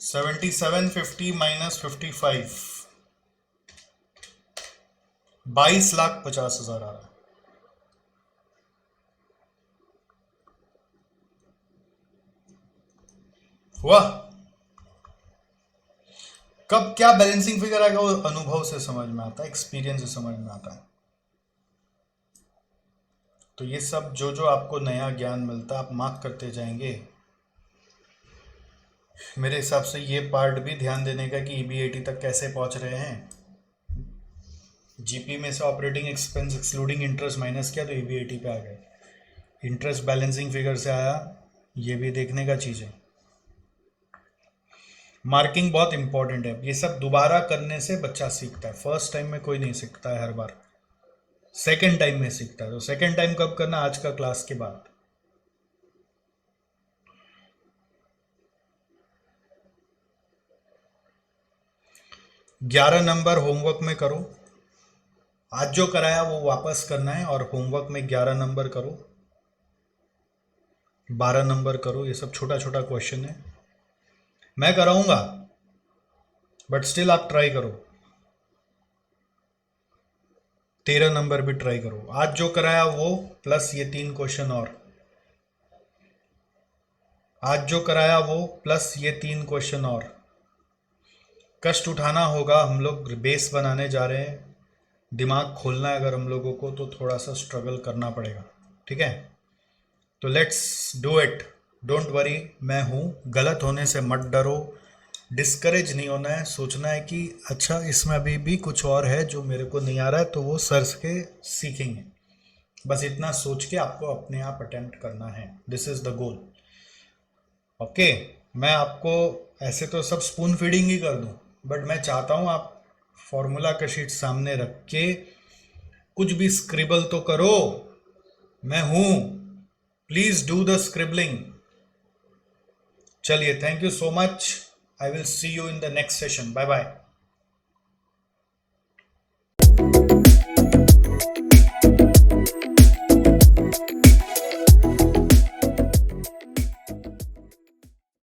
$7750 minus 55, 22,50,000 आ रहा है। हुआ? कब क्या बैलेंसिंग फिगर आएगा वो अनुभव से समझ में आता है, एक्सपीरियंस से समझ में आता है। तो ये सब जो जो आपको नया ज्ञान मिलता है आप मार्क करते जाएंगे। मेरे हिसाब से ये पार्ट भी ध्यान देने का कि EBIT तक कैसे पहुंच रहे हैं। जीपी में से operating expense excluding interest minus किया तो EBIT पे आ गए। इंटरेस्ट बैलेंसिंग फिगर से आया, ये भी देखने का चीज़ है। मार्किंग बहुत इंपॉर्टेंट है, ये सब दोबारा करने से बच्चा सीखता है। फर्स्ट टाइम में कोई नहीं सीखता है हर बार, सेकेंड टाइम में सीखता है। तो सेकेंड टाइम कब करना, आज का क्लास के बाद। ग्यारह नंबर होमवर्क में करो, आज जो कराया वो वापस करना है, और होमवर्क में 11 नंबर करो, 12 नंबर करो। ये सब छोटा छोटा क्वेश्चन है, मैं कराऊंगा, बट स्टिल आप ट्राई करो। 13 नंबर भी ट्राई करो, आज जो कराया वो प्लस ये 3 क्वेश्चन और, आज जो कराया वो प्लस ये 3 क्वेश्चन और। कष्ट उठाना होगा, हम लोग बेस बनाने जा रहे हैं, दिमाग खोलना है अगर हम लोगों को, तो थोड़ा सा स्ट्रगल करना पड़ेगा, ठीक है। तो let's do it, don't worry, मैं हूँ। गलत होने से मत डरो, डिस्करेज नहीं होना है, सोचना है कि अच्छा इसमें अभी भी कुछ और है जो मेरे को नहीं आ रहा है, तो वो सर के सीखेंगे। बस इतना सोच के आपको अपने आप अटेम्प्ट करना है, this is the goal. Okay, मैं आपको ऐसे तो सब स्पून फीडिंग ही कर दूं, बट मैं चाहता हूं आप फॉर्मूला का शीट सामने रख के कुछ भी स्क्रिबल तो करो, मैं हूं, प्लीज डू द स्क्रिबलिंग। चलिए, thank you so much, I will see you in the next session, bye bye.